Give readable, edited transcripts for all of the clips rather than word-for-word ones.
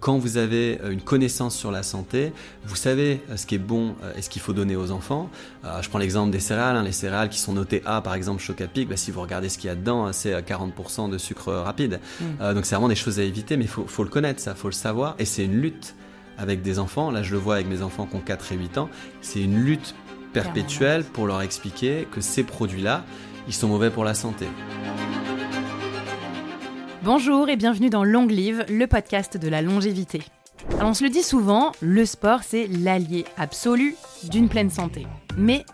quand vous avez une connaissance sur la santé, vous savez ce qui est bon et ce qu'il faut donner aux enfants. Je prends l'exemple des céréales, les céréales qui sont notées A, par exemple Choc-A-Pic, si vous regardez ce qu'il y a dedans, c'est 40% de sucre rapide. Donc c'est vraiment des choses à éviter, mais il faut le connaître, ça, faut le savoir, et c'est une lutte avec des enfants. Là, je le vois avec mes enfants qui ont 4 et 8 ans, c'est une lutte perpétuelle pour leur expliquer que ces produits-là, ils sont mauvais pour la santé. Bonjour et bienvenue dans Long Live, le podcast de la longévité. Alors on se le dit souvent, le sport c'est l'allié absolu d'une pleine santé. Mais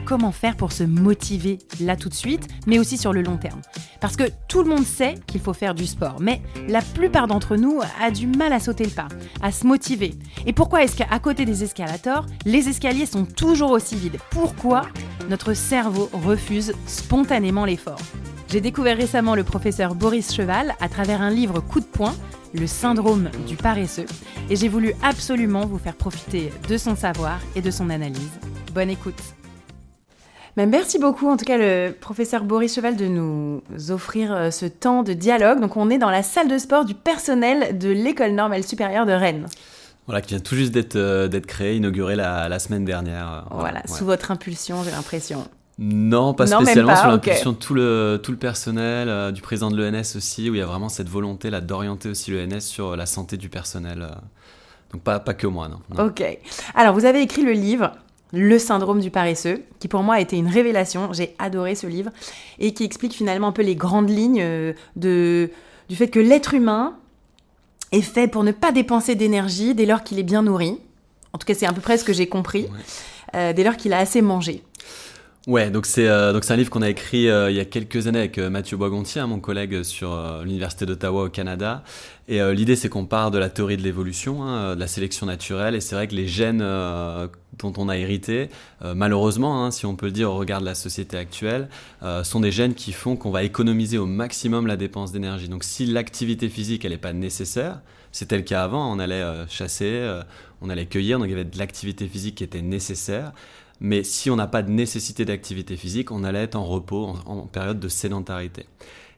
comment faire pour se motiver là tout de suite, mais aussi sur le long terme ? Parce que tout le monde sait qu'il faut faire du sport, mais la plupart d'entre nous a du mal à sauter le pas, à se motiver. Et pourquoi est-ce qu'à côté des escalators, les escaliers sont toujours aussi vides ? Pourquoi notre cerveau refuse spontanément l'effort ? J'ai découvert récemment le professeur Boris Cheval à travers un livre coup de poing, Le syndrome du paresseux, et j'ai voulu absolument vous faire profiter de son savoir et de son analyse. Bonne écoute. Mais merci beaucoup, en tout cas, le professeur Boris Cheval, de nous offrir ce temps de dialogue. Donc, on est dans la salle de sport du personnel de l'École normale supérieure de Rennes. Voilà, qui vient tout juste d'être créée, inaugurée la semaine dernière. Voilà, sous votre impulsion, j'ai l'impression. Non, pas spécialement, sous l'impulsion de tout le personnel, du président de l'ENS aussi, où il y a vraiment cette volonté là, d'orienter aussi l'ENS sur la santé du personnel. Donc pas que moi, non. Ok. Alors, vous avez écrit le livre Le syndrome du paresseux, qui pour moi a été une révélation. J'ai adoré ce livre, et qui explique finalement un peu les grandes lignes du fait que l'être humain est fait pour ne pas dépenser d'énergie dès lors qu'il est bien nourri. En tout cas, c'est à peu près ce que j'ai compris, dès lors qu'il a assez mangé. Ouais, donc c'est un livre qu'on a écrit il y a quelques années avec Mathieu Boisgontier, mon collègue sur l'Université d'Ottawa au Canada. Et l'idée, c'est qu'on part de la théorie de l'évolution, de la sélection naturelle. Et c'est vrai que les gènes dont on a hérité, malheureusement, si on peut le dire au regard de la société actuelle, sont des gènes qui font qu'on va économiser au maximum la dépense d'énergie. Donc si l'activité physique, elle n'est pas nécessaire, c'était le cas avant, on allait chasser, on allait cueillir, donc il y avait de l'activité physique qui était nécessaire. Mais si on n'a pas de nécessité d'activité physique, on allait être en repos, en période de sédentarité.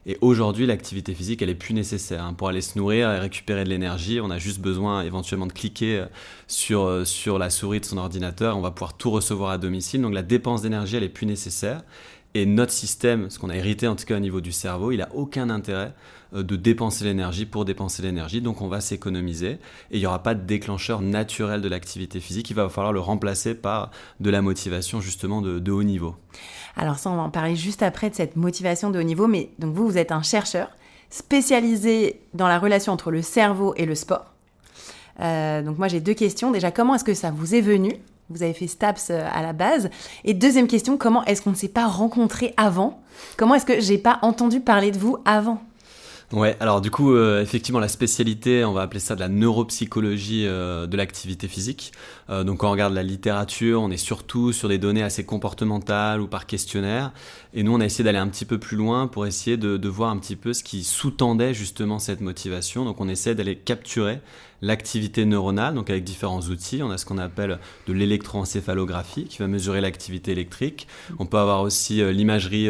Et aujourd'hui, l'activité physique, elle est plus nécessaire. Pour aller se nourrir et récupérer de l'énergie, on a juste besoin éventuellement de cliquer sur la souris de son ordinateur. On va pouvoir tout recevoir à domicile. Donc la dépense d'énergie, elle est plus nécessaire. Et notre système, ce qu'on a hérité en tout cas au niveau du cerveau, il n'a aucun intérêt de dépenser l'énergie pour dépenser l'énergie. Donc on va s'économiser et il n'y aura pas de déclencheur naturel de l'activité physique. Il va falloir le remplacer par de la motivation justement de haut niveau. Alors ça, on va en parler juste après de cette motivation de haut niveau. Mais donc vous êtes un chercheur spécialisé dans la relation entre le cerveau et le sport. Donc moi j'ai 2 questions. Déjà, comment est-ce que ça vous est venu ? Vous avez fait STAPS à la base. Et deuxième question, comment est-ce qu'on ne s'est pas rencontrés avant ? Comment est-ce que j'ai pas entendu parler de vous avant ? Ouais, alors du coup, effectivement, la spécialité, on va appeler ça de la neuropsychologie de l'activité physique. Donc quand on regarde la littérature, on est surtout sur des données assez comportementales ou par questionnaire. Et nous, on a essayé d'aller un petit peu plus loin pour essayer de voir un petit peu ce qui sous-tendait justement cette motivation. Donc on essaie d'aller capturer l'activité neuronale, donc avec différents outils. On a ce qu'on appelle de l'électroencéphalographie qui va mesurer l'activité électrique. On peut avoir aussi l'imagerie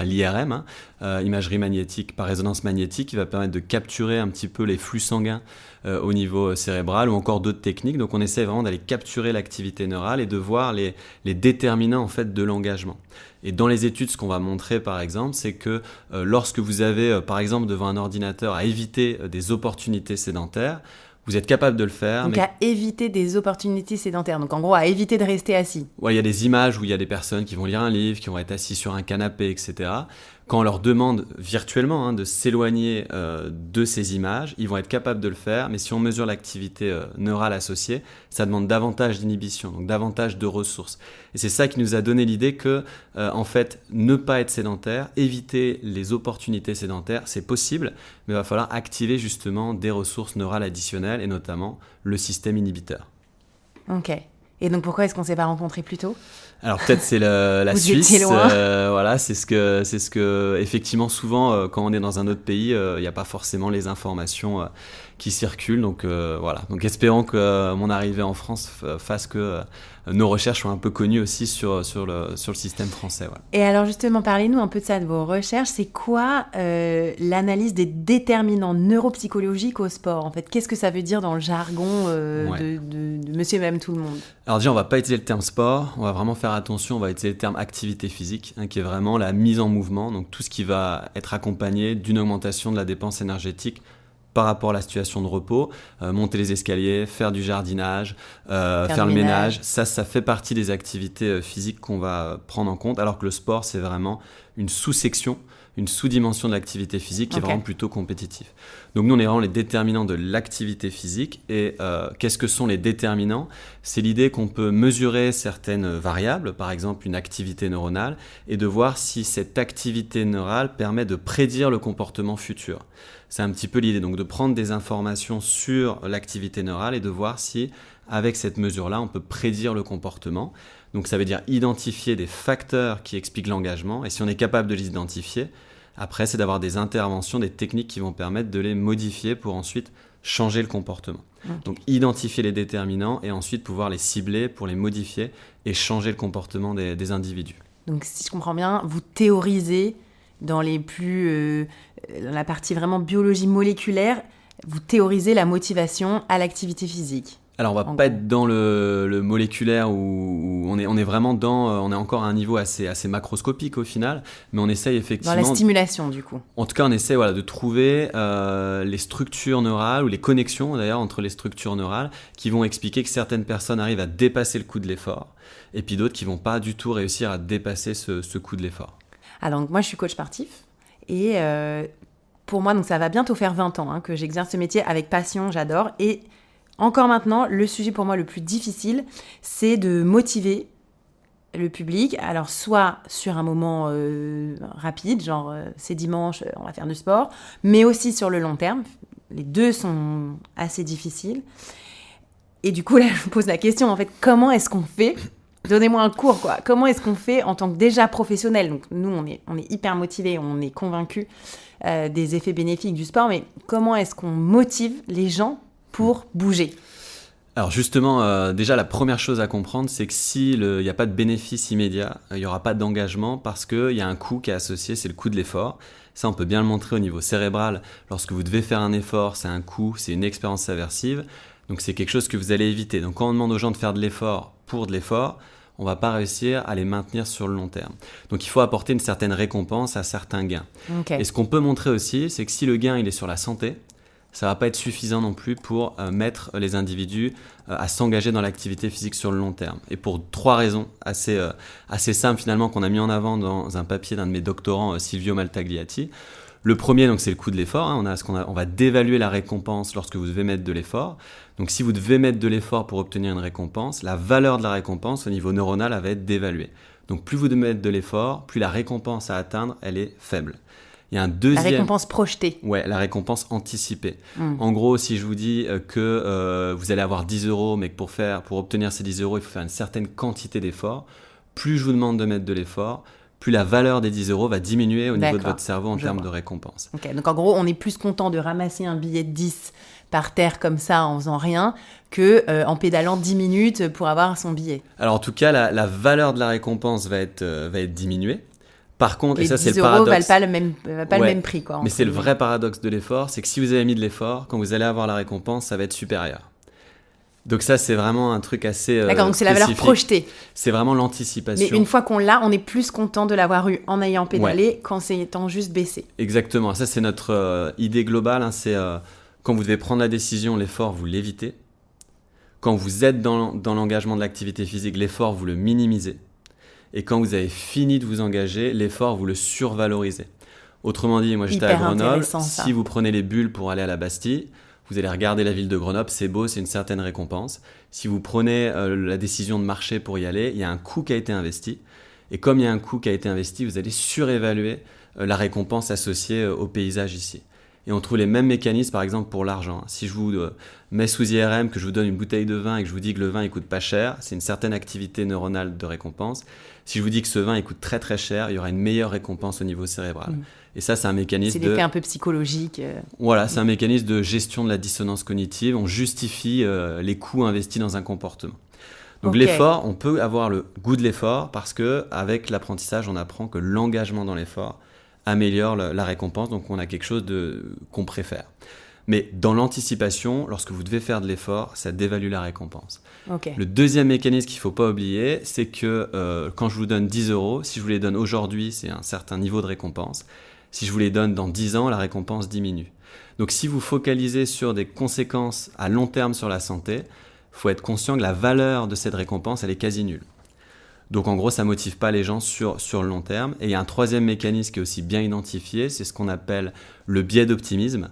l'IRM, imagerie magnétique par résonance magnétique, qui va permettre de capturer un petit peu les flux sanguins au niveau cérébral, ou encore d'autres techniques. Donc on essaie vraiment d'aller capturer l'activité neurale et de voir les déterminants en fait de l'engagement. Et dans les études, ce qu'on va montrer par exemple, c'est que lorsque vous avez par exemple devant un ordinateur à éviter des opportunités sédentaires, vous êtes capable de le faire. Donc à éviter des opportunités sédentaires, donc en gros à éviter de rester assis. Ouais, il y a des images où il y a des personnes qui vont lire un livre, qui vont être assis sur un canapé, etc. Quand on leur demande virtuellement de s'éloigner de ces images, ils vont être capables de le faire, mais si on mesure l'activité neurale associée, ça demande davantage d'inhibition, donc davantage de ressources. Et c'est ça qui nous a donné l'idée que, en fait, ne pas être sédentaire, éviter les opportunités sédentaires, c'est possible, mais il va falloir activer justement des ressources neurales additionnelles, et notamment le système inhibiteur. Ok. Et donc pourquoi est-ce qu'on ne s'est pas rencontrés plus tôt ? Alors peut-être c'est la Vous Suisse, étiez loin. voilà, c'est ce que effectivement souvent quand on est dans un autre pays, il n'y a pas forcément les informations qui circulent. Donc voilà. Donc espérons que mon arrivée en France fasse que nos recherches soient un peu connues aussi sur le système français. Voilà. Et alors justement, parlez-nous un peu de ça, de vos recherches. C'est quoi l'analyse des déterminants neuropsychologiques au sport en fait? Qu'est-ce que ça veut dire dans le jargon de monsieur et madame tout le monde? Alors déjà, on va pas utiliser le terme sport, on va vraiment faire attention, on va utiliser le terme activité physique, qui est vraiment la mise en mouvement, donc tout ce qui va être accompagné d'une augmentation de la dépense énergétique par rapport à la situation de repos, monter les escaliers, faire du jardinage, faire le ménage, ça fait partie des activités physiques qu'on va prendre en compte, alors que le sport, c'est vraiment une sous-section, une sous-dimension de l'activité physique qui est vraiment plutôt compétitive. Donc nous, on est vraiment les déterminants de l'activité physique. Et qu'est-ce que sont les déterminants ? C'est l'idée qu'on peut mesurer certaines variables, par exemple une activité neuronale, et de voir si cette activité neurale permet de prédire le comportement futur. C'est un petit peu l'idée, donc de prendre des informations sur l'activité neurale et de voir si, avec cette mesure-là, on peut prédire le comportement. Donc ça veut dire identifier des facteurs qui expliquent l'engagement, et si on est capable de les identifier, après c'est d'avoir des interventions, des techniques qui vont permettre de les modifier pour ensuite changer le comportement. Okay. Donc identifier les déterminants et ensuite pouvoir les cibler pour les modifier et changer le comportement des individus. Donc si je comprends bien, vous théorisez dans la partie vraiment biologie moléculaire, vous théorisez la motivation à l'activité physique. Alors, on va pas être dans le moléculaire où on est vraiment on est encore à un niveau assez macroscopique au final, mais on essaye effectivement... Dans la stimulation, du coup. En tout cas, on essaie de trouver les structures neurales ou les connexions d'ailleurs entre les structures neurales qui vont expliquer que certaines personnes arrivent à dépasser le coup de l'effort et puis d'autres qui vont pas du tout réussir à dépasser ce coup de l'effort. Alors, moi, je suis coach sportif et pour moi, donc ça va bientôt faire 20 ans que j'exerce ce métier avec passion, j'adore. Et encore maintenant, le sujet pour moi le plus difficile, c'est de motiver le public. Alors, soit sur un moment rapide, genre c'est dimanche, on va faire du sport, mais aussi sur le long terme. Les deux sont assez difficiles. Et du coup, là, je me pose la question, en fait, comment est-ce qu'on fait ? Donnez-moi un cours, quoi. Comment est-ce qu'on fait en tant que déjà professionnel ? Donc, nous, on est hyper motivés, on est convaincus des effets bénéfiques du sport, mais comment est-ce qu'on motive les gens pour bouger ? Alors justement, déjà la première chose à comprendre, c'est que s'il n'y a pas de bénéfice immédiat, il n'y aura pas d'engagement parce qu'il y a un coût qui est associé, c'est le coût de l'effort. Ça, on peut bien le montrer au niveau cérébral. Lorsque vous devez faire un effort, c'est un coût, c'est une expérience aversive. Donc c'est quelque chose que vous allez éviter. Donc quand on demande aux gens de faire de l'effort pour de l'effort, on ne va pas réussir à les maintenir sur le long terme. Donc il faut apporter une certaine récompense à certains gains. Okay. Et ce qu'on peut montrer aussi, c'est que si le gain il est sur la santé, ça ne va pas être suffisant non plus pour mettre les individus à s'engager dans l'activité physique sur le long terme. Et pour 3 raisons assez simples finalement qu'on a mis en avant dans un papier d'un de mes doctorants, Silvio Maltagliati. Le premier, donc, c'est le coût de l'effort. On va dévaluer la récompense lorsque vous devez mettre de l'effort. Donc si vous devez mettre de l'effort pour obtenir une récompense, la valeur de la récompense au niveau neuronal elle va être dévaluée. Donc plus vous devez mettre de l'effort, plus la récompense à atteindre elle est faible. Il y a un deuxième... La récompense projetée. Ouais, la récompense anticipée. En gros, si je vous dis que vous allez avoir 10 €, mais que pour obtenir ces 10 €, il faut faire une certaine quantité d'efforts, plus je vous demande de mettre de l'effort, plus la valeur des 10 € va diminuer au niveau de votre cerveau en termes de récompense. Okay. Donc en gros, on est plus content de ramasser un billet de 10 par terre comme ça en faisant rien que en pédalant 10 minutes pour avoir son billet. Alors en tout cas, la valeur de la récompense va être diminuée. Par contre, les et ça c'est le 10 € paradoxe. valent pas le même prix, quoi. Mais c'est le vrai paradoxe de l'effort, c'est que si vous avez mis de l'effort, quand vous allez avoir la récompense, ça va être supérieur. Donc ça, c'est vraiment un truc assez D'accord, donc c'est spécifique. La valeur projetée. C'est vraiment l'anticipation. Mais une fois qu'on l'a, on est plus content de l'avoir eu en ayant pédalé qu'en s'étant juste baissé. Exactement, ça c'est notre idée globale. C'est quand vous devez prendre la décision, l'effort, vous l'évitez. Quand vous êtes dans l'engagement de l'activité physique, l'effort, vous le minimisez. Et quand vous avez fini de vous engager, l'effort, vous le survalorisez. Autrement dit, moi j'étais à Grenoble, si vous prenez les bulles pour aller à la Bastille, vous allez regarder la ville de Grenoble, c'est beau, c'est une certaine récompense. Si vous prenez la décision de marcher pour y aller, il y a un coût qui a été investi. Et comme il y a un coût qui a été investi, vous allez surévaluer la récompense associée au paysage ici. Et on trouve les mêmes mécanismes, par exemple, pour l'argent. Si je vous mets sous IRM, que je vous donne une bouteille de vin et que je vous dis que le vin, il coûte pas cher, c'est une certaine activité neuronale de récompense. Si je vous dis que ce vin, il coûte très très cher, il y aura une meilleure récompense au niveau cérébral. Et ça, c'est un mécanisme C'est l'effet un peu psychologique. Voilà, c'est un mécanisme de gestion de la dissonance cognitive. On justifie les coûts investis dans un comportement. Donc l'effort, on peut avoir le goût de l'effort parce qu'avec l'apprentissage, on apprend que l'engagement dans l'effort améliore la récompense, donc on a quelque chose qu'on préfère. Mais dans l'anticipation, lorsque vous devez faire de l'effort, ça dévalue la récompense. Le deuxième mécanisme qu'il ne faut pas oublier, c'est que quand je vous donne 10 €, si je vous les donne aujourd'hui, c'est un certain niveau de récompense. Si je vous les donne dans 10 ans, la récompense diminue. Donc si vous focalisez sur des conséquences à long terme sur la santé, il faut être conscient que la valeur de cette récompense, elle est quasi nulle. Donc en gros, ça ne motive pas les gens sur le long terme. Et il y a un troisième mécanisme qui est aussi bien identifié, c'est ce qu'on appelle le biais d'optimisme.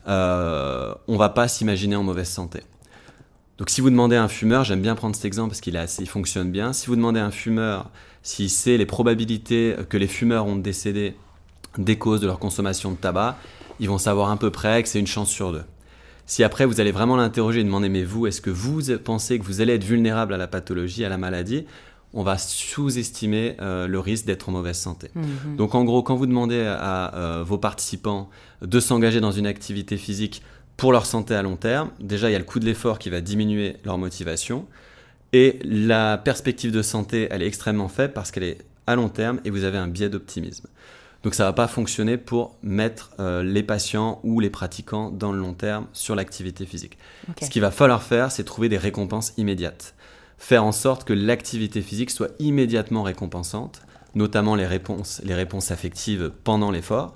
On ne va pas s'imaginer en mauvaise santé. Donc si vous demandez à un fumeur, j'aime bien prendre cet exemple parce il fonctionne bien, si vous demandez à un fumeur s'il sait les probabilités que les fumeurs ont de décéder des causes de leur consommation de tabac, ils vont savoir à peu près que c'est une chance sur 2. Si après vous allez vraiment l'interroger et demander mais vous, est-ce que vous pensez que vous allez être vulnérable à la pathologie, à la maladie, on va sous-estimer le risque d'être en mauvaise santé. Donc en gros, quand vous demandez à vos participants de s'engager dans une activité physique pour leur santé à long terme, déjà il y a le coût de l'effort qui va diminuer leur motivation et la perspective de santé, elle est extrêmement faible parce qu'elle est à long terme et vous avez un biais d'optimisme. Donc ça ne va pas fonctionner pour mettre les patients ou les pratiquants dans le long terme sur l'activité physique. Ce qu'il va falloir faire, c'est trouver des récompenses immédiates. Faire en sorte que l'activité physique soit immédiatement récompensante, notamment les réponses affectives pendant l'effort.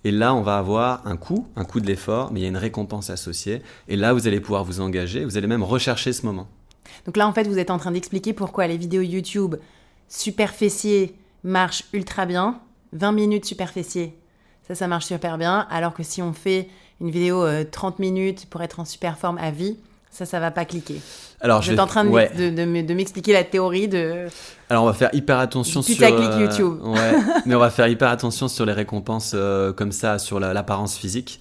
Et là, on va avoir un coût de l'effort, mais il y a une récompense associée. Et là, vous allez pouvoir vous engager, vous allez même rechercher ce moment. Donc là, en fait, vous êtes en train d'expliquer pourquoi les vidéos YouTube super fessiers marchent ultra bien. 20 minutes super fessiers, ça marche super bien. Alors que si on fait une vidéo 30 minutes pour être en super forme à vie, ça va pas cliquer. Alors, vous êtes en train de m'expliquer la théorie de... Alors, on va faire hyper attention sur... YouTube. Mais on va faire hyper attention sur les récompenses comme ça, sur l'apparence physique,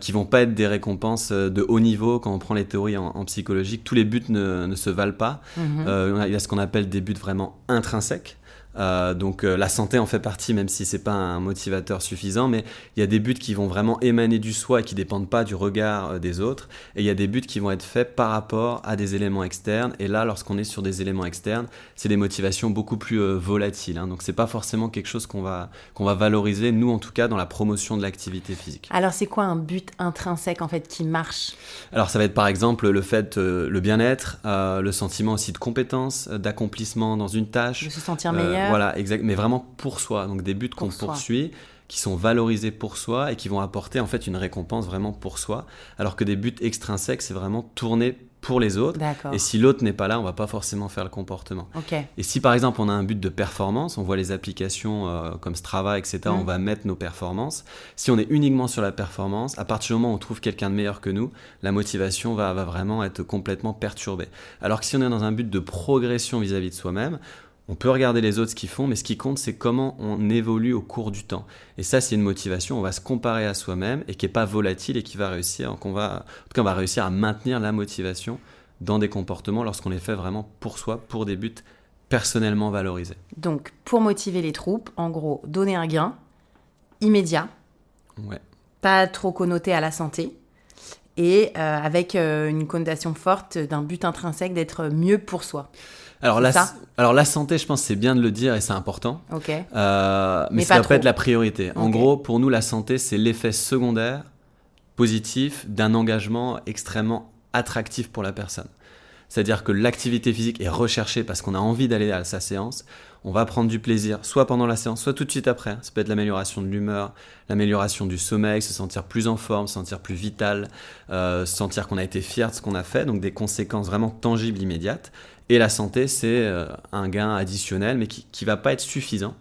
qui vont pas être des récompenses de haut niveau quand on prend les théories en psychologie. Tous les buts ne se valent pas. Il y a ce qu'on appelle des buts vraiment intrinsèques. Donc la santé en fait partie, même si c'est pas un motivateur suffisant, mais il y a des buts qui vont vraiment émaner du soi et qui dépendent pas du regard des autres, et il y a des buts qui vont être faits par rapport à des éléments externes, et là lorsqu'on est sur des éléments externes, c'est des motivations beaucoup plus volatiles, hein. Donc c'est pas forcément quelque chose qu'on va valoriser, nous en tout cas dans la promotion de l'activité physique. Alors c'est quoi un but intrinsèque en fait qui marche? Alors ça va être par exemple le fait, le bien-être, le sentiment aussi de compétence, d'accomplissement dans une tâche, de se sentir meilleur. Voilà, exact, mais vraiment pour soi. Donc des buts qu'on poursuit, qui sont valorisés pour soi et qui vont apporter en fait une récompense vraiment pour soi. Alors que des buts extrinsèques, c'est vraiment tourné pour les autres. D'accord. Et si l'autre n'est pas là, on va pas forcément faire le comportement. Et si par exemple on a un but de performance, on voit les applications comme Strava, etc., on va mettre nos performances. Si on est uniquement sur la performance, à partir du moment où on trouve quelqu'un de meilleur que nous, la motivation va vraiment être complètement perturbée. Alors que si on est dans un but de progression vis-à-vis de soi-même, on peut regarder les autres ce qu'ils font, mais ce qui compte, c'est comment on évolue au cours du temps. Et ça, c'est une motivation, on va se comparer à soi-même et qui n'est pas volatile et qui va réussir, on va réussir à maintenir la motivation dans des comportements lorsqu'on les fait vraiment pour soi, pour des buts personnellement valorisés. Donc, pour motiver les troupes, en gros, donner un gain immédiat, pas trop connoté à la santé, et avec une connotation forte d'un but intrinsèque d'être mieux pour soi. Alors la santé, je pense que c'est bien de le dire et c'est important, mais ça ne doit pas être la priorité. En gros, pour nous, la santé, c'est l'effet secondaire positif d'un engagement extrêmement attractif pour la personne. C'est-à-dire que l'activité physique est recherchée parce qu'on a envie d'aller à sa séance. On va prendre du plaisir, soit pendant la séance, soit tout de suite après. Ça peut être l'amélioration de l'humeur, l'amélioration du sommeil, se sentir plus en forme, se sentir plus vital, sentir qu'on a été fier de ce qu'on a fait, donc des conséquences vraiment tangibles, immédiates. Et la santé, c'est un gain additionnel, mais qui ne va pas être suffisant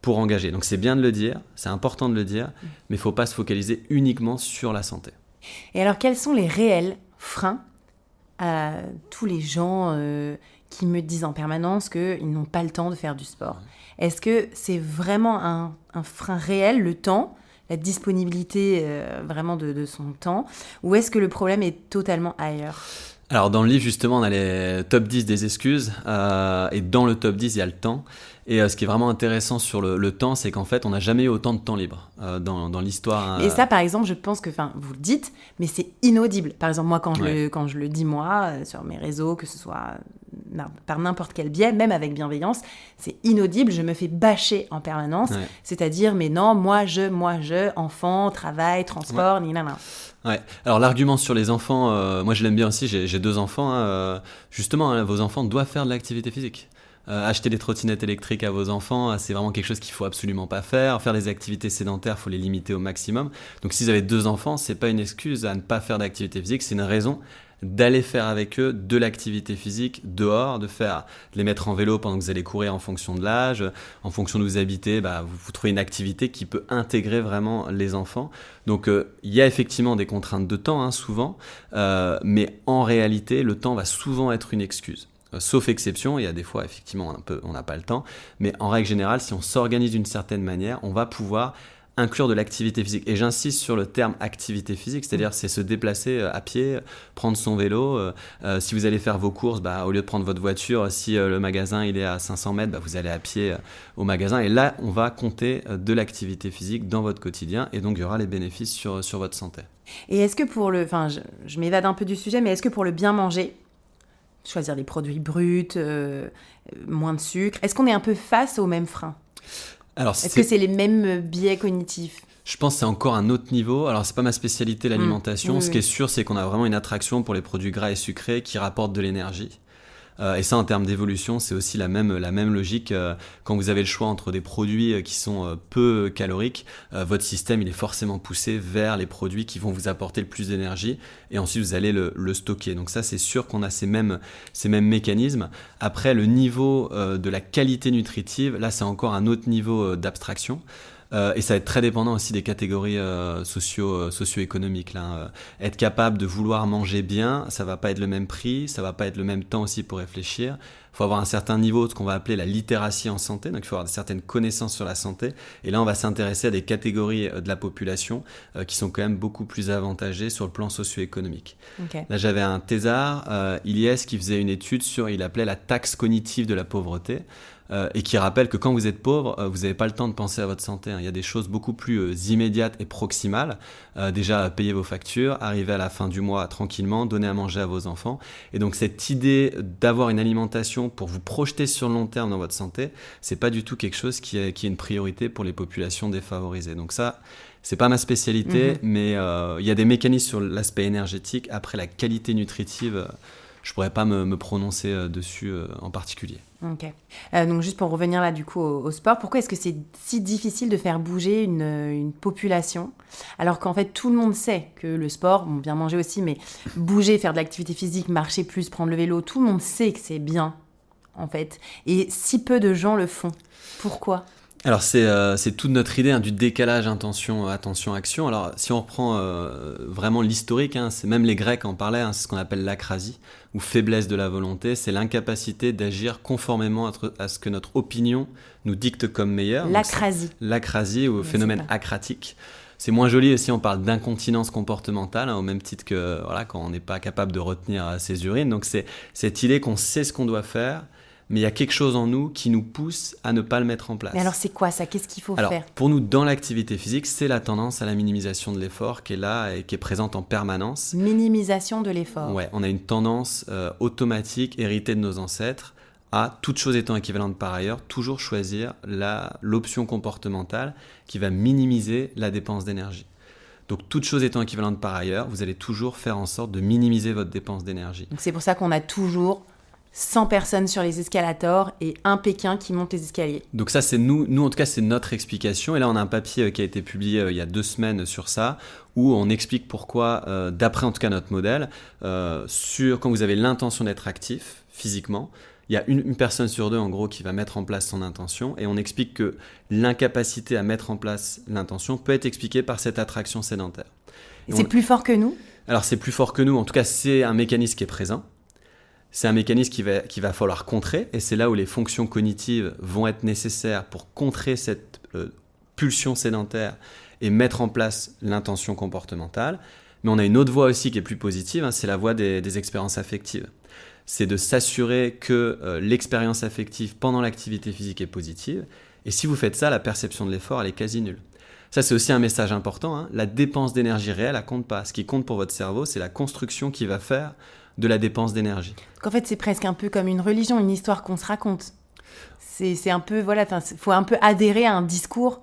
pour engager. Donc c'est bien de le dire, c'est important de le dire, mais il ne faut pas se focaliser uniquement sur la santé. Et alors, quels sont les réels freins à tous les gens qui me disent en permanence qu'ils n'ont pas le temps de faire du sport? Est-ce que c'est vraiment un frein réel, le temps, la disponibilité vraiment de son temps, ou est-ce que le problème est totalement ailleurs ? Alors dans le livre justement on a les top 10 des excuses et dans le top 10 il y a le temps et ce qui est vraiment intéressant sur le temps c'est qu'en fait on n'a jamais eu autant de temps libre dans l'histoire. Et ça par exemple je pense que, vous le dites, mais c'est inaudible. Par exemple moi quand je le dis moi sur mes réseaux, que ce soit par n'importe quel biais, même avec bienveillance, c'est inaudible, je me fais bâcher en permanence, c'est-à-dire mais non, moi je, enfant, travail, transport, Ouais. Alors l'argument sur les enfants, moi je l'aime bien aussi, j'ai 2 enfants, justement vos enfants doivent faire de l'activité physique. Acheter des trottinettes électriques à vos enfants, c'est vraiment quelque chose qu'il faut absolument pas faire. Faire des activités sédentaires, il faut les limiter au maximum. Donc si vous avez 2 enfants, c'est pas une excuse à ne pas faire d'activité physique, c'est une raison d'aller faire avec eux de l'activité physique dehors, de les mettre en vélo pendant que vous allez courir en fonction de l'âge, en fonction de où vous habitez, vous trouvez une activité qui peut intégrer vraiment les enfants. Donc il y a effectivement des contraintes de temps, souvent, mais en réalité, le temps va souvent être une excuse. Sauf exception, il y a des fois effectivement on n'a pas le temps, mais en règle générale, si on s'organise d'une certaine manière, on va pouvoir inclure de l'activité physique. Et j'insiste sur le terme activité physique, c'est-à-dire c'est se déplacer à pied, prendre son vélo. Si vous allez faire vos courses, au lieu de prendre votre voiture, si le magasin il est à 500 mètres, vous allez à pied au magasin. Et là, on va compter de l'activité physique dans votre quotidien et donc il y aura les bénéfices sur votre santé. Et est-ce que je m'évade un peu du sujet, mais est-ce que pour le bien manger, choisir des produits bruts, moins de sucre, est-ce qu'on est un peu face aux mêmes freins ? Alors, est-ce que c'est les mêmes biais cognitifs ? Je pense que c'est encore un autre niveau. Alors, c'est pas ma spécialité, l'alimentation. Ce qui est sûr, c'est qu'on a vraiment une attraction pour les produits gras et sucrés qui rapportent de l'énergie. Et ça, en termes d'évolution, c'est aussi la même logique. Quand vous avez le choix entre des produits qui sont peu caloriques, votre système, il est forcément poussé vers les produits qui vont vous apporter le plus d'énergie. Et ensuite, vous allez le stocker. Donc ça, c'est sûr qu'on a ces mêmes mécanismes. Après, le niveau de la qualité nutritive, là, c'est encore un autre niveau d'abstraction. Et ça va être très dépendant aussi des catégories socio-économiques. Être capable de vouloir manger bien, ça va pas être le même prix, ça va pas être le même temps aussi pour réfléchir. Il faut avoir un certain niveau de ce qu'on va appeler la littératie en santé, donc il faut avoir certaines connaissances sur la santé. Et là, on va s'intéresser à des catégories de la population qui sont quand même beaucoup plus avantagées sur le plan socio-économique. Okay. Là, j'avais un thésard, Ilyes, qui faisait une étude il appelait la taxe cognitive de la pauvreté. Et qui rappelle que quand vous êtes pauvre, vous n'avez pas le temps de penser à votre santé. Il y a des choses beaucoup plus immédiates et proximales. Déjà, payer vos factures, arriver à la fin du mois tranquillement, donner à manger à vos enfants. Et donc, cette idée d'avoir une alimentation pour vous projeter sur le long terme dans votre santé, c'est pas du tout quelque chose qui est une priorité pour les populations défavorisées. Donc ça, c'est pas ma spécialité, mais il y a des mécanismes sur l'aspect énergétique. Après, la qualité nutritive, je pourrais pas me prononcer dessus en particulier. Ok. Donc juste pour revenir là du coup au sport, pourquoi est-ce que c'est si difficile de faire bouger une population alors qu'en fait tout le monde sait que le sport, bien manger aussi, mais bouger, faire de l'activité physique, marcher plus, prendre le vélo, tout le monde sait que c'est bien en fait, et si peu de gens le font. Pourquoi ? Alors c'est toute notre idée du décalage attention-action. Alors si on reprend vraiment l'historique, c'est même les Grecs en parlaient, c'est ce qu'on appelle l'acrasie, ou faiblesse de la volonté, c'est l'incapacité d'agir conformément à ce que notre opinion nous dicte comme meilleur. L'acrasie ou phénomène acratique. C'est moins joli aussi, on parle d'incontinence comportementale, au même titre que quand on n'est pas capable de retenir ses urines. Donc c'est cette idée qu'on sait ce qu'on doit faire, mais il y a quelque chose en nous qui nous pousse à ne pas le mettre en place. Mais alors c'est quoi ça ? Qu'est-ce qu'il faut faire ? Pour nous, dans l'activité physique, c'est la tendance à la minimisation de l'effort qui est là et qui est présente en permanence. Minimisation de l'effort. Ouais, on a une tendance automatique héritée de nos ancêtres à, toutes choses étant équivalentes par ailleurs, toujours choisir l'option comportementale qui va minimiser la dépense d'énergie. Donc, toutes choses étant équivalentes par ailleurs, vous allez toujours faire en sorte de minimiser votre dépense d'énergie. Donc, c'est pour ça qu'on a toujours 100 personnes sur les escalators et un Pékin qui monte les escaliers. Donc ça, c'est nous en tout cas, c'est notre explication. Et là, on a un papier qui a été publié il y a 2 semaines sur ça, où on explique pourquoi, d'après en tout cas notre modèle, quand vous avez l'intention d'être actif physiquement, il y a une personne sur 2 en gros qui va mettre en place son intention, et on explique que l'incapacité à mettre en place l'intention peut être expliquée par cette attraction sédentaire. Et c'est plus fort que nous ? Alors c'est plus fort que nous, en tout cas c'est un mécanisme qui est présent. C'est un mécanisme qu'il va falloir contrer, et c'est là où les fonctions cognitives vont être nécessaires pour contrer cette pulsion sédentaire et mettre en place l'intention comportementale. Mais on a une autre voie aussi qui est plus positive, c'est la voie des expériences affectives. C'est de s'assurer que l'expérience affective pendant l'activité physique est positive. Et si vous faites ça, la perception de l'effort, elle est quasi nulle. Ça, c'est aussi un message important. La dépense d'énergie réelle, elle compte pas. Ce qui compte pour votre cerveau, c'est la construction qu'il va faire de la dépense d'énergie. Donc en fait, c'est presque un peu comme une religion, une histoire qu'on se raconte. C'est un peu, faut un peu adhérer à un discours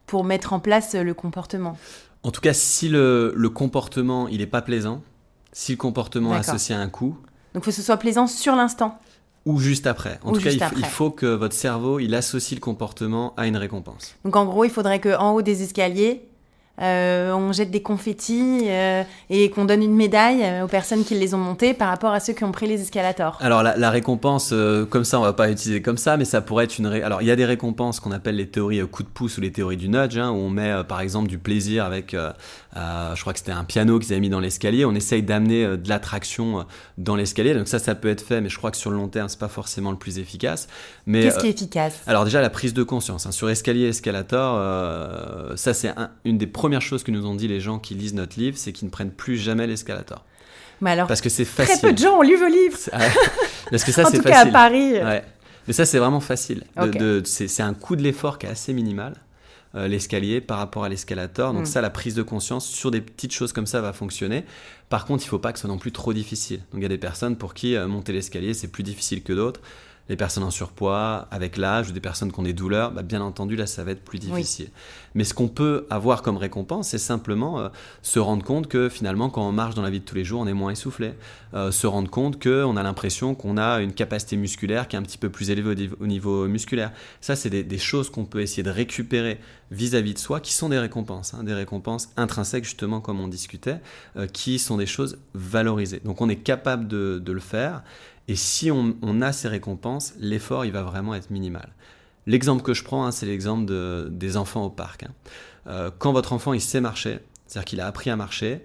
pour mettre en place le comportement. En tout cas, si le comportement, il n'est pas plaisant, si le comportement est associé à un coût... Donc il faut que ce soit plaisant sur l'instant. Ou juste après. En tout cas, il faut que votre cerveau, il associe le comportement à une récompense. Donc en gros, il faudrait qu'en haut des escaliers, on jette des confettis et qu'on donne une médaille aux personnes qui les ont montés par rapport à ceux qui ont pris les escalators. Alors la récompense, comme ça, on va pas utiliser comme ça, mais ça pourrait être Alors il y a des récompenses qu'on appelle les théories coup de pouce ou les théories du nudge, où on met par exemple du plaisir avec, je crois que c'était un piano qu'ils avaient mis dans l'escalier, on essaye d'amener de l'attraction dans l'escalier, donc ça peut être fait, mais je crois que sur le long terme, c'est pas forcément le plus efficace. Mais, qu'est-ce qui est efficace ? Alors déjà la prise de conscience, sur escalier et escalator, ça c'est une des première chose que nous ont dit les gens qui lisent notre livre, c'est qu'ils ne prennent plus jamais l'escalator. Mais alors, parce que c'est facile. Très peu de gens ont lu vos livres. Parce que ça, en c'est tout facile. cas à Paris. Ouais. Mais ça, c'est vraiment facile. Okay. C'est un coût de l'effort qui est assez minimal, l'escalier par rapport à l'escalator. Donc ça, la prise de conscience sur des petites choses comme ça va fonctionner. Par contre, il ne faut pas que ce soit non plus trop difficile. Donc il y a des personnes pour qui monter l'escalier, c'est plus difficile que d'autres. Les personnes en surpoids, avec l'âge, ou des personnes qui ont des douleurs, bien entendu, là, ça va être plus difficile. Oui. Mais ce qu'on peut avoir comme récompense, c'est simplement se rendre compte que finalement, quand on marche dans la vie de tous les jours, on est moins essoufflé. Se rendre compte qu'on a l'impression qu'on a une capacité musculaire qui est un petit peu plus élevée au niveau musculaire. Ça, c'est des choses qu'on peut essayer de récupérer vis-à-vis de soi, qui sont des récompenses intrinsèques, justement, comme on discutait, qui sont des choses valorisées. Donc, on est capable de le faire. Et si on a ces récompenses, l'effort, il va vraiment être minimal. L'exemple que je prends, c'est l'exemple des enfants au parc. Quand votre enfant, il sait marcher, c'est-à-dire qu'il a appris à marcher,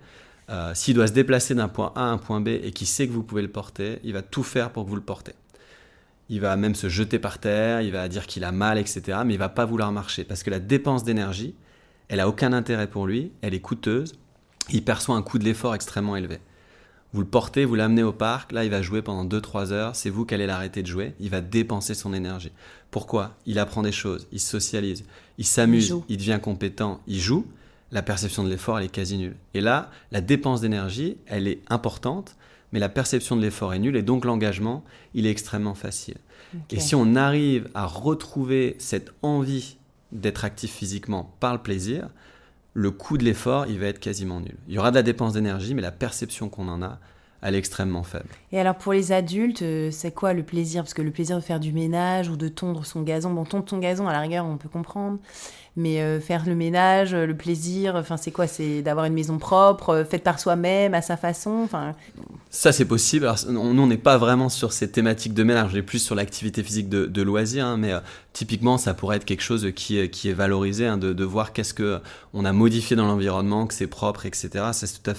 s'il doit se déplacer d'un point A à un point B et qu'il sait que vous pouvez le porter, il va tout faire pour que vous le portez. Il va même se jeter par terre, il va dire qu'il a mal, etc. Mais il ne va pas vouloir marcher parce que la dépense d'énergie, elle n'a aucun intérêt pour lui, elle est coûteuse, il perçoit un coût de l'effort extrêmement élevé. Vous le portez, vous l'amenez au parc, là il va jouer pendant 2-3 heures, c'est vous qui allez l'arrêter de jouer, il va dépenser son énergie. Pourquoi ? Il apprend des choses, il se socialise, il s'amuse, il devient compétent, il joue, la perception de l'effort elle est quasi nulle. Et là, la dépense d'énergie, elle est importante, mais la perception de l'effort est nulle et donc l'engagement, il est extrêmement facile. Okay. Et si on arrive à retrouver cette envie d'être actif physiquement par le plaisir, le coût de l'effort, il va être quasiment nul. Il y aura de la dépense d'énergie, mais la perception qu'on en a, elle est extrêmement faible. Et alors pour les adultes, c'est quoi le plaisir ? Parce que le plaisir de faire du ménage ou de tondre son gazon, tondre son gazon, à la rigueur, on peut comprendre. Mais faire le ménage, le plaisir, c'est quoi ? C'est d'avoir une maison propre, faite par soi-même, à sa façon. Ça, c'est possible. Alors, nous, on n'est pas vraiment sur ces thématiques de ménage, on est plus sur l'activité physique de loisir. Mais typiquement, ça pourrait être quelque chose qui est valorisé, de voir qu'est-ce qu'on a modifié dans l'environnement, que c'est propre, etc. Ça, c'est tout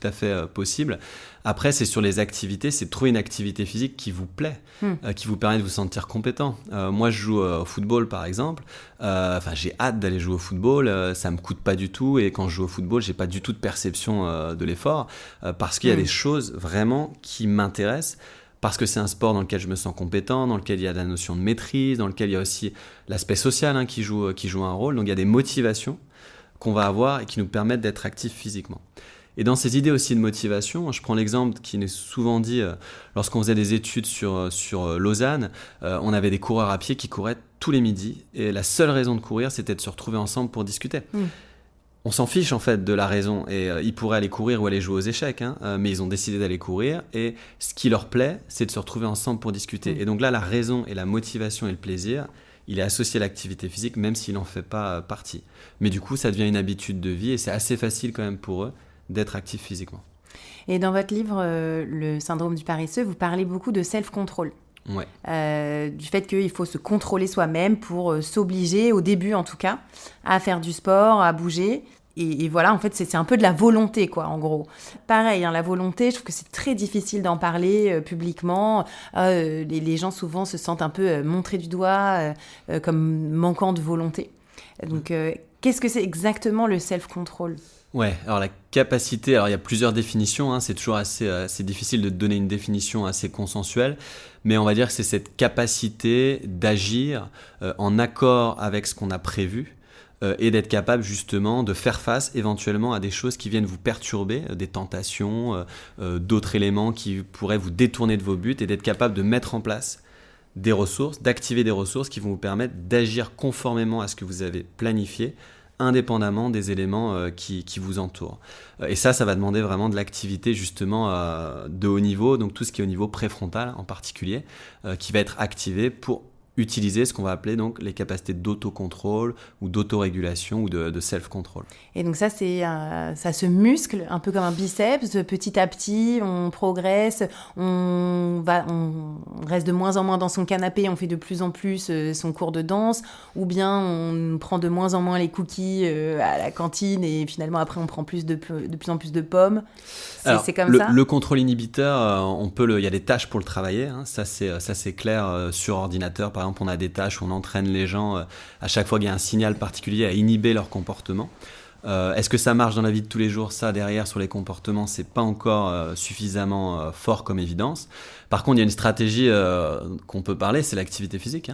à fait possible. Après, c'est sur les activités, c'est de trouver une activité physique qui vous plaît, qui vous permet de vous sentir compétent. Moi, je joue au football, par exemple. J'ai hâte d'aller jouer au football, ça me coûte pas du tout. Et quand je joue au football, j'ai pas du tout de perception de l'effort, parce qu'il y a des choses vraiment qui m'intéressent. Parce que c'est un sport dans lequel je me sens compétent, dans lequel il y a la notion de maîtrise, dans lequel il y a aussi l'aspect social qui joue un rôle. Donc il y a des motivations qu'on va avoir et qui nous permettent d'être actifs physiquement. Et dans ces idées aussi de motivation, je prends l'exemple qui est souvent dit lorsqu'on faisait des études sur Lausanne, on avait des coureurs à pied qui couraient tous les midis et la seule raison de courir, c'était de se retrouver ensemble pour discuter. On s'en fiche en fait de la raison et ils pourraient aller courir ou aller jouer aux échecs, mais ils ont décidé d'aller courir et ce qui leur plaît, c'est de se retrouver ensemble pour discuter. Et donc là, la raison et la motivation et le plaisir, il est associé à l'activité physique même s'il n'en fait pas partie. Mais du coup, ça devient une habitude de vie et c'est assez facile quand même pour eux d'être actifs physiquement. Et dans votre livre, Le syndrome du paresseux, vous parlez beaucoup de self-control. Ouais. Du fait qu'il faut se contrôler soi-même pour s'obliger, au début en tout cas, à faire du sport, à bouger. Et voilà, en fait, c'est un peu de la volonté, quoi, en gros. Pareil, la volonté, je trouve que c'est très difficile d'en parler publiquement. Les gens, souvent, se sentent un peu montrés du doigt comme manquant de volonté. Donc, Qu'est-ce que c'est exactement le self-control ? Ouais, alors la capacité, alors il y a plusieurs définitions, hein, c'est toujours assez difficile de donner une définition assez consensuelle, mais on va dire que c'est cette capacité d'agir en accord avec ce qu'on a prévu et d'être capable justement de faire face éventuellement à des choses qui viennent vous perturber, des tentations, d'autres éléments qui pourraient vous détourner de vos buts et d'être capable de mettre en place des ressources, d'activer des ressources qui vont vous permettre d'agir conformément à ce que vous avez planifié, indépendamment des éléments qui vous entourent. Et ça va demander vraiment de l'activité justement de haut niveau, donc tout ce qui est au niveau préfrontal en particulier, qui va être activé pour utiliser ce qu'on va appeler donc les capacités d'autocontrôle ou d'autorégulation ou de self-control. Et donc ça se muscle un peu comme un biceps. Petit à petit, on progresse, on reste de moins en moins dans son canapé, on fait de plus en plus son cours de danse, ou bien on prend de moins en moins les cookies à la cantine et finalement après on prend de plus en plus de pommes. C'est comme ça. Le contrôle inhibiteur, il y a des tâches pour le travailler. Hein. Ça c'est clair sur ordinateur. Par exemple, on a des tâches où on entraîne les gens à chaque fois qu'il y a un signal particulier à inhiber leur comportement. Est-ce que ça marche dans la vie de tous les jours ? Ça, derrière, sur les comportements, c'est pas encore suffisamment fort comme évidence. Par contre, il y a une stratégie qu'on peut parler, c'est l'activité physique.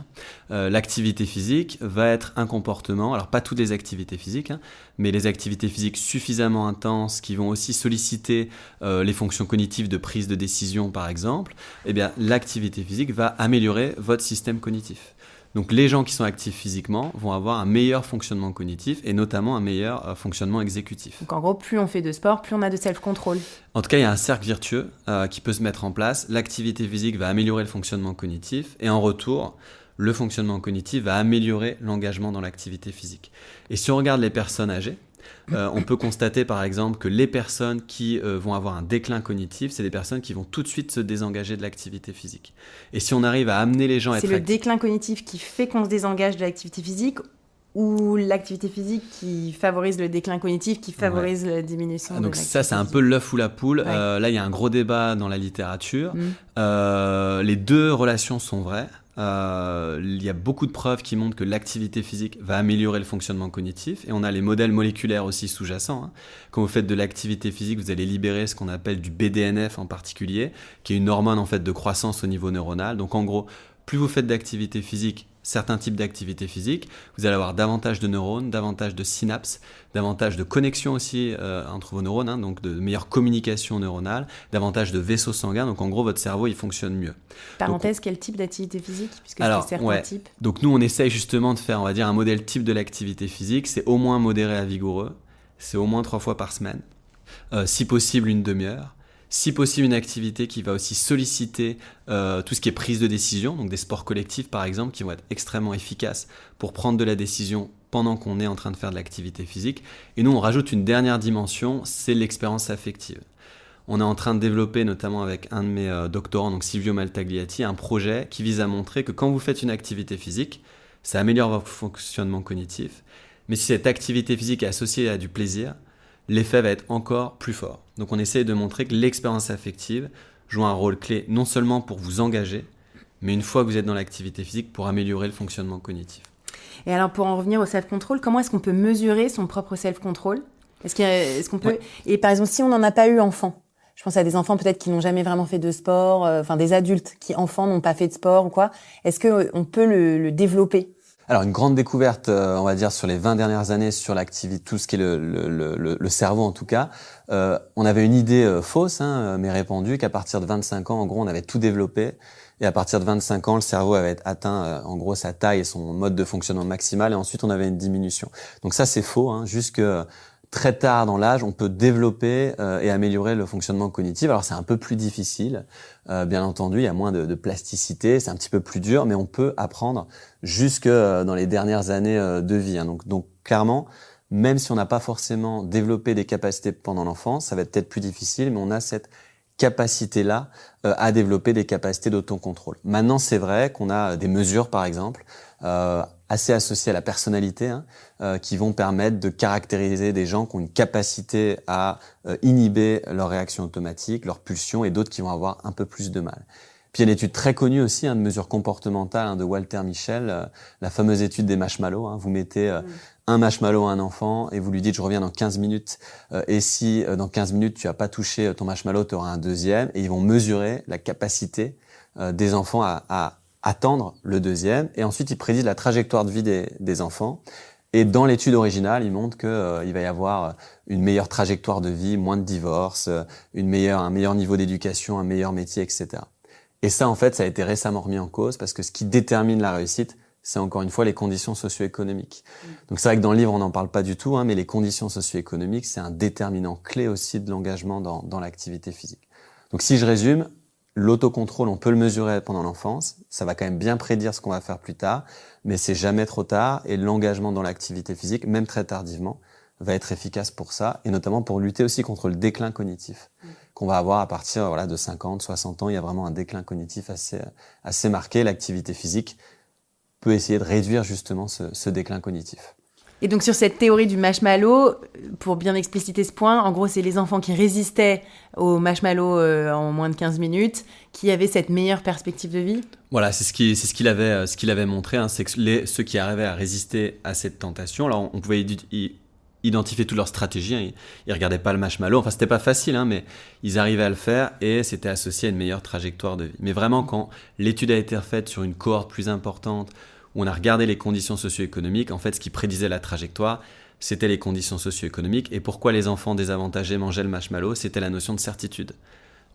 L'activité physique va être un comportement, alors pas toutes les activités physiques, mais les activités physiques suffisamment intenses qui vont aussi solliciter les fonctions cognitives de prise de décision, par exemple. Eh bien, l'activité physique va améliorer votre système cognitif. Donc les gens qui sont actifs physiquement vont avoir un meilleur fonctionnement cognitif et notamment un meilleur fonctionnement exécutif. Donc en gros, plus on fait de sport, plus on a de self-control. En tout cas, il y a un cercle vertueux qui peut se mettre en place. L'activité physique va améliorer le fonctionnement cognitif et en retour, le fonctionnement cognitif va améliorer l'engagement dans l'activité physique. Et si on regarde les personnes âgées, on peut constater par exemple que les personnes qui vont avoir un déclin cognitif, c'est des personnes qui vont tout de suite se désengager de l'activité physique. Et si on arrive à amener les gens à être actifs... C'est le déclin cognitif qui fait qu'on se désengage de l'activité physique ou l'activité physique qui favorise le déclin cognitif, qui favorise la diminution de l'activité physique. Donc ça, c'est un peu l'œuf ou la poule. Ouais. Là, il y a un gros débat dans la littérature. Les deux relations sont vraies. Il y a beaucoup de preuves qui montrent que l'activité physique va améliorer le fonctionnement cognitif et on a les modèles moléculaires aussi sous-jacents. Quand vous faites de l'activité physique, vous allez libérer ce qu'on appelle du BDNF en particulier, qui est une hormone en fait de croissance au niveau neuronal. Donc en gros, plus vous faites d'activité physique, certains types d'activités physiques, vous allez avoir davantage de neurones, davantage de synapses, davantage de connexions aussi entre vos neurones, donc de meilleure communication neuronale, davantage de vaisseaux sanguins. Donc en gros, votre cerveau, il fonctionne mieux. Parenthèse, quel type d'activité physique ? Puisque c'est certains types. Donc nous, on essaye justement de faire, on va dire, un modèle type de l'activité physique. C'est au moins modéré à vigoureux. C'est au moins 3 fois par semaine. Si possible, une demi-heure. Si possible, une activité qui va aussi solliciter tout ce qui est prise de décision, donc des sports collectifs par exemple, qui vont être extrêmement efficaces pour prendre de la décision pendant qu'on est en train de faire de l'activité physique. Et nous, on rajoute une dernière dimension, c'est l'expérience affective. On est en train de développer, notamment avec un de mes doctorants, donc Silvio Maltagliati, un projet qui vise à montrer que quand vous faites une activité physique, ça améliore votre fonctionnement cognitif. Mais si cette activité physique est associée à du plaisir, l'effet va être encore plus fort. Donc on essaye de montrer que l'expérience affective joue un rôle clé non seulement pour vous engager, mais une fois que vous êtes dans l'activité physique, pour améliorer le fonctionnement cognitif. Et alors pour en revenir au self-control, comment est-ce qu'on peut mesurer son propre self-control ? Est-ce qu'on peut... Ouais. Et par exemple, si on n'en a pas eu enfant, je pense à des enfants peut-être qui n'ont jamais vraiment fait de sport, des adultes qui enfants n'ont pas fait de sport ou quoi, est-ce qu'on peut le développer ? Alors, une grande découverte, on va dire, sur les 20 dernières années sur l'activité, tout ce qui est le cerveau en tout cas. On avait une idée fausse, mais répandue, qu'à partir de 25 ans, en gros, on avait tout développé. Et à partir de 25 ans, le cerveau avait atteint, en gros, sa taille et son mode de fonctionnement maximal. Et ensuite, on avait une diminution. Donc ça, c'est faux. Jusque très tard dans l'âge, on peut développer et améliorer le fonctionnement cognitif. Alors, c'est un peu plus difficile. Bien entendu, il y a moins de plasticité, c'est un petit peu plus dur, mais on peut apprendre jusque dans les dernières années de vie. Donc clairement, même si on n'a pas forcément développé des capacités pendant l'enfance, ça va être peut-être plus difficile, mais on a cette capacité-là à développer des capacités d'autocontrôle. Maintenant, c'est vrai qu'on a des mesures, par exemple, assez associées à la personnalité, qui vont permettre de caractériser des gens qui ont une capacité à inhiber leurs réactions automatiques, leurs pulsions, et d'autres qui vont avoir un peu plus de mal. Puis il y a une étude très connue aussi, de mesure comportementale, de Walter Mischel, la fameuse étude des marshmallows. Vous mettez un marshmallow à un enfant et vous lui dites « je reviens dans 15 minutes ». Et si dans 15 minutes tu n'as pas touché ton marshmallow, tu auras un deuxième. Et ils vont mesurer la capacité des enfants à attendre le deuxième. Et ensuite, ils prédisent la trajectoire de vie des enfants. Et dans l'étude originale, ils montrent qu'il va y avoir une meilleure trajectoire de vie, moins de divorces, un meilleur niveau d'éducation, un meilleur métier, etc. Et ça, en fait, ça a été récemment remis en cause parce que ce qui détermine la réussite, c'est encore une fois les conditions socio-économiques. Donc c'est vrai que dans le livre, on n'en parle pas du tout, mais les conditions socio-économiques, c'est un déterminant clé aussi de l'engagement dans l'activité physique. Donc si je résume, l'autocontrôle, on peut le mesurer pendant l'enfance, ça va quand même bien prédire ce qu'on va faire plus tard, mais c'est jamais trop tard et l'engagement dans l'activité physique, même très tardivement, va être efficace pour ça et notamment pour lutter aussi contre le déclin cognitif qu'on va avoir à partir de 50, 60 ans. Il y a vraiment un déclin cognitif assez marqué. L'activité physique peut essayer de réduire justement ce déclin cognitif. Et donc sur cette théorie du marshmallow, pour bien expliciter ce point, en gros c'est les enfants qui résistaient au marshmallow en moins de 15 minutes qui avaient cette meilleure perspective de vie. Voilà, c'est ce qu'il avait montré, c'est que ceux qui arrivaient à résister à cette tentation, alors on pouvait identifier toutes leurs stratégies, ils regardaient pas le marshmallow, enfin c'était pas facile, mais ils arrivaient à le faire et c'était associé à une meilleure trajectoire de vie. Mais vraiment quand l'étude a été refaite sur une cohorte plus importante, où on a regardé les conditions socio-économiques, en fait, ce qui prédisait la trajectoire, c'était les conditions socio-économiques. Et pourquoi les enfants désavantagés mangeaient le marshmallow ? C'était la notion de certitude.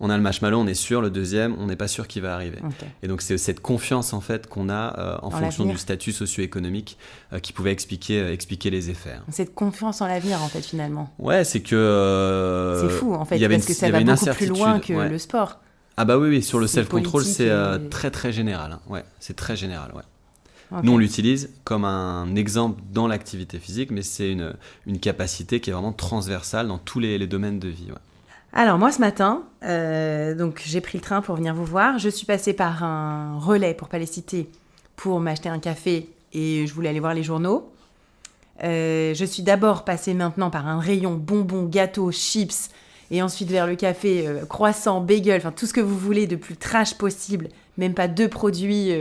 On a le marshmallow, on est sûr, le deuxième, on n'est pas sûr qu'il va arriver. Okay. Et donc, c'est cette confiance, en fait, qu'on a en fonction du statut socio-économique qui pouvait expliquer les effets. Cette confiance en l'avenir, en fait, finalement. Ouais, c'est que... c'est fou, en fait, parce que ça va beaucoup plus loin que le sport. Ah bah oui, sur le self-control, c'est très, très général. Ouais, c'est très général, ouais. Okay. Nous, on l'utilise comme un exemple dans l'activité physique, mais c'est une capacité qui est vraiment transversale dans tous les domaines de vie. Ouais. Alors, moi, ce matin, donc, j'ai pris le train pour venir vous voir. Je suis passée par un relais, pour ne pas les citer, pour m'acheter un café et je voulais aller voir les journaux. Je suis d'abord passée maintenant par un rayon bonbons, gâteaux, chips et ensuite vers le café, croissant, bagel, enfin tout ce que vous voulez de plus trash possible. Même pas 2 produits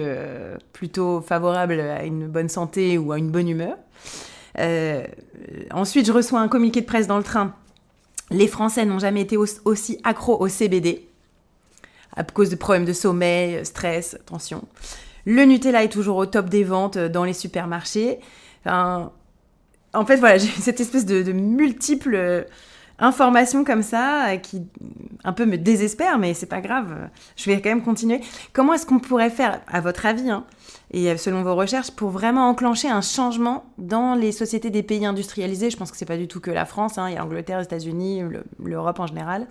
plutôt favorables à une bonne santé ou à une bonne humeur. Ensuite, je reçois un communiqué de presse dans le train. Les Français n'ont jamais été aussi accros au CBD à cause de problèmes de sommeil, stress, tension. Le Nutella est toujours au top des ventes dans les supermarchés. Enfin, en fait, voilà, j'ai cette espèce de multiples informations comme ça qui un peu me désespèrent, mais c'est pas grave, je vais quand même continuer. Comment est-ce qu'on pourrait faire, à votre avis, et selon vos recherches, pour vraiment enclencher un changement dans les sociétés des pays industrialisés ? Je pense que c'est pas du tout que la France, il y a l'Angleterre, les États-Unis, l'Europe en général,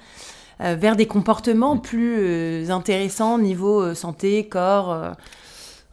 vers des comportements plus intéressants niveau santé, corps.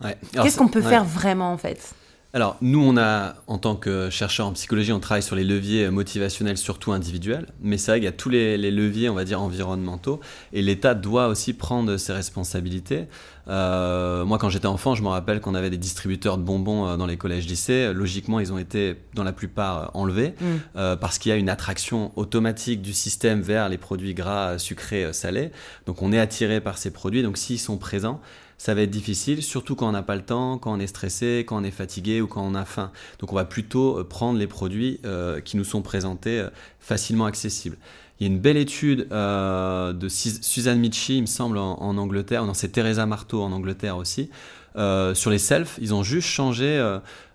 Ouais. Qu'est-ce qu'on peut faire vraiment, en fait ? Alors, nous, en tant que chercheurs en psychologie, on travaille sur les leviers motivationnels, surtout individuels. Mais c'est vrai qu'il y a tous les leviers, on va dire, environnementaux. Et l'État doit aussi prendre ses responsabilités. Moi, quand j'étais enfant, je me rappelle qu'on avait des distributeurs de bonbons dans les collèges-lycées. Logiquement, ils ont été, dans la plupart, enlevés parce qu'il y a une attraction automatique du système vers les produits gras, sucrés, salés. Donc, on est attiré par ces produits. Donc, s'ils sont présents, ça va être difficile, surtout quand on n'a pas le temps, quand on est stressé, quand on est fatigué ou quand on a faim. Donc on va plutôt prendre les produits qui nous sont présentés facilement accessibles. Il y a une belle étude de Suzanne Michie, il me semble, en Angleterre, non, c'est Teresa Marteau en Angleterre aussi, sur les selfs. Ils ont juste changé,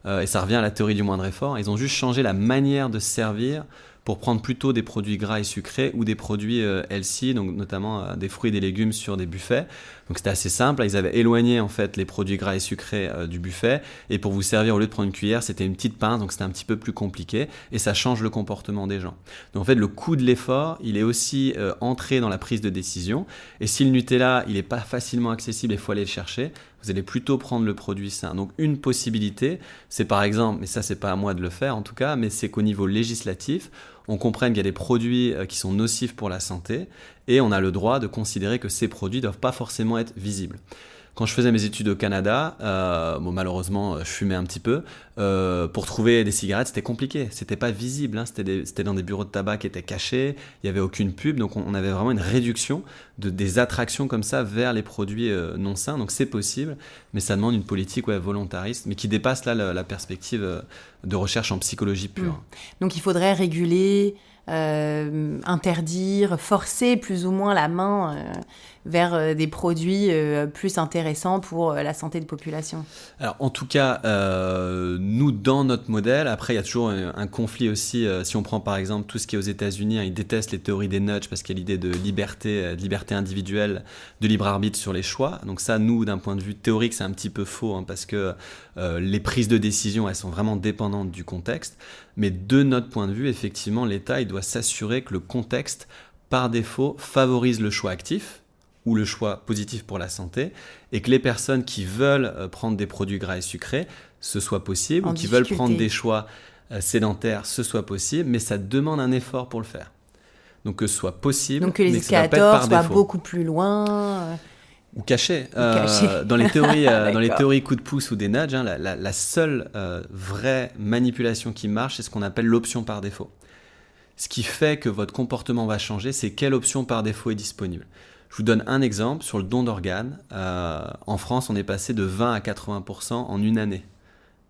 et ça revient à la théorie du moindre effort, ils ont juste changé la manière de se servir pour prendre plutôt des produits gras et sucrés ou des produits healthy, donc notamment des fruits et des légumes sur des buffets. Donc c'était assez simple, ils avaient éloigné en fait les produits gras et sucrés du buffet, et pour vous servir, au lieu de prendre une cuillère, c'était une petite pince, donc c'était un petit peu plus compliqué, et ça change le comportement des gens. Donc en fait, le coût de l'effort, il est aussi entré dans la prise de décision, et si le Nutella, il n'est pas facilement accessible, il faut aller le chercher, vous allez plutôt prendre le produit sain. Donc une possibilité, c'est par exemple, mais ça c'est pas à moi de le faire en tout cas, mais c'est qu'au niveau législatif, on comprenne qu'il y a des produits qui sont nocifs pour la santé et on a le droit de considérer que ces produits ne doivent pas forcément être visibles. quand je faisais mes études au Canada, malheureusement, je fumais un petit peu. Pour trouver des cigarettes, c'était compliqué. C'était pas visible. Hein. C'était dans des bureaux de tabac qui étaient cachés. Il n'y avait aucune pub. Donc, on avait vraiment une réduction des attractions comme ça vers les produits non sains. Donc, c'est possible. Mais ça demande une politique volontariste, mais qui dépasse là la perspective de recherche en psychologie pure. Donc, il faudrait réguler, interdire, forcer plus ou moins la main vers des produits plus intéressants pour la santé de population. Alors en tout cas, nous dans notre modèle, après il y a toujours un conflit aussi, si on prend par exemple tout ce qui est aux États-Unis, ils détestent les théories des nudges parce qu'il y a l'idée de liberté individuelle, de libre arbitre sur les choix. Donc ça, nous d'un point de vue théorique, c'est un petit peu faux parce que les prises de décision, elles sont vraiment dépendantes du contexte. Mais de notre point de vue, effectivement, l'État, il doit s'assurer que le contexte, par défaut, favorise le choix actif ou le choix positif pour la santé, et que les personnes qui veulent prendre des produits gras et sucrés, ce soit possible, ou qui veulent prendre des choix sédentaires, ce soit possible, mais ça demande un effort pour le faire. Donc que ce soit possible, donc que les escalators soient beaucoup plus loin... Ou cachés. Dans les théories coup de pouce ou des nudges, la seule vraie manipulation qui marche, c'est ce qu'on appelle l'option par défaut. Ce qui fait que votre comportement va changer, c'est quelle option par défaut est disponible. Je vous donne un exemple sur le don d'organes. En France, on est passé de 20 à 80% en une année.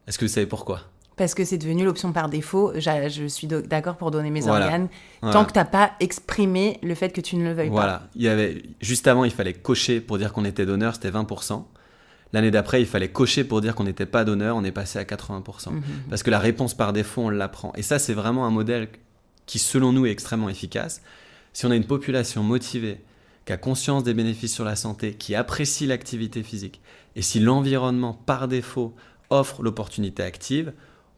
Est-ce que vous savez pourquoi ? Parce que c'est devenu l'option par défaut. Je suis d'accord pour donner mes organes, tant que tu n'as pas exprimé le fait que tu ne le veuilles pas. Juste avant, il fallait cocher pour dire qu'on était donneur, c'était 20%. L'année d'après, il fallait cocher pour dire qu'on n'était pas donneur, on est passé à 80%. Parce que la réponse par défaut, on l'apprend. Et ça, c'est vraiment un modèle qui, selon nous, est extrêmement efficace. Si on a une population motivée, qui a conscience des bénéfices sur la santé, qui apprécie l'activité physique, et si l'environnement, par défaut, offre l'opportunité active,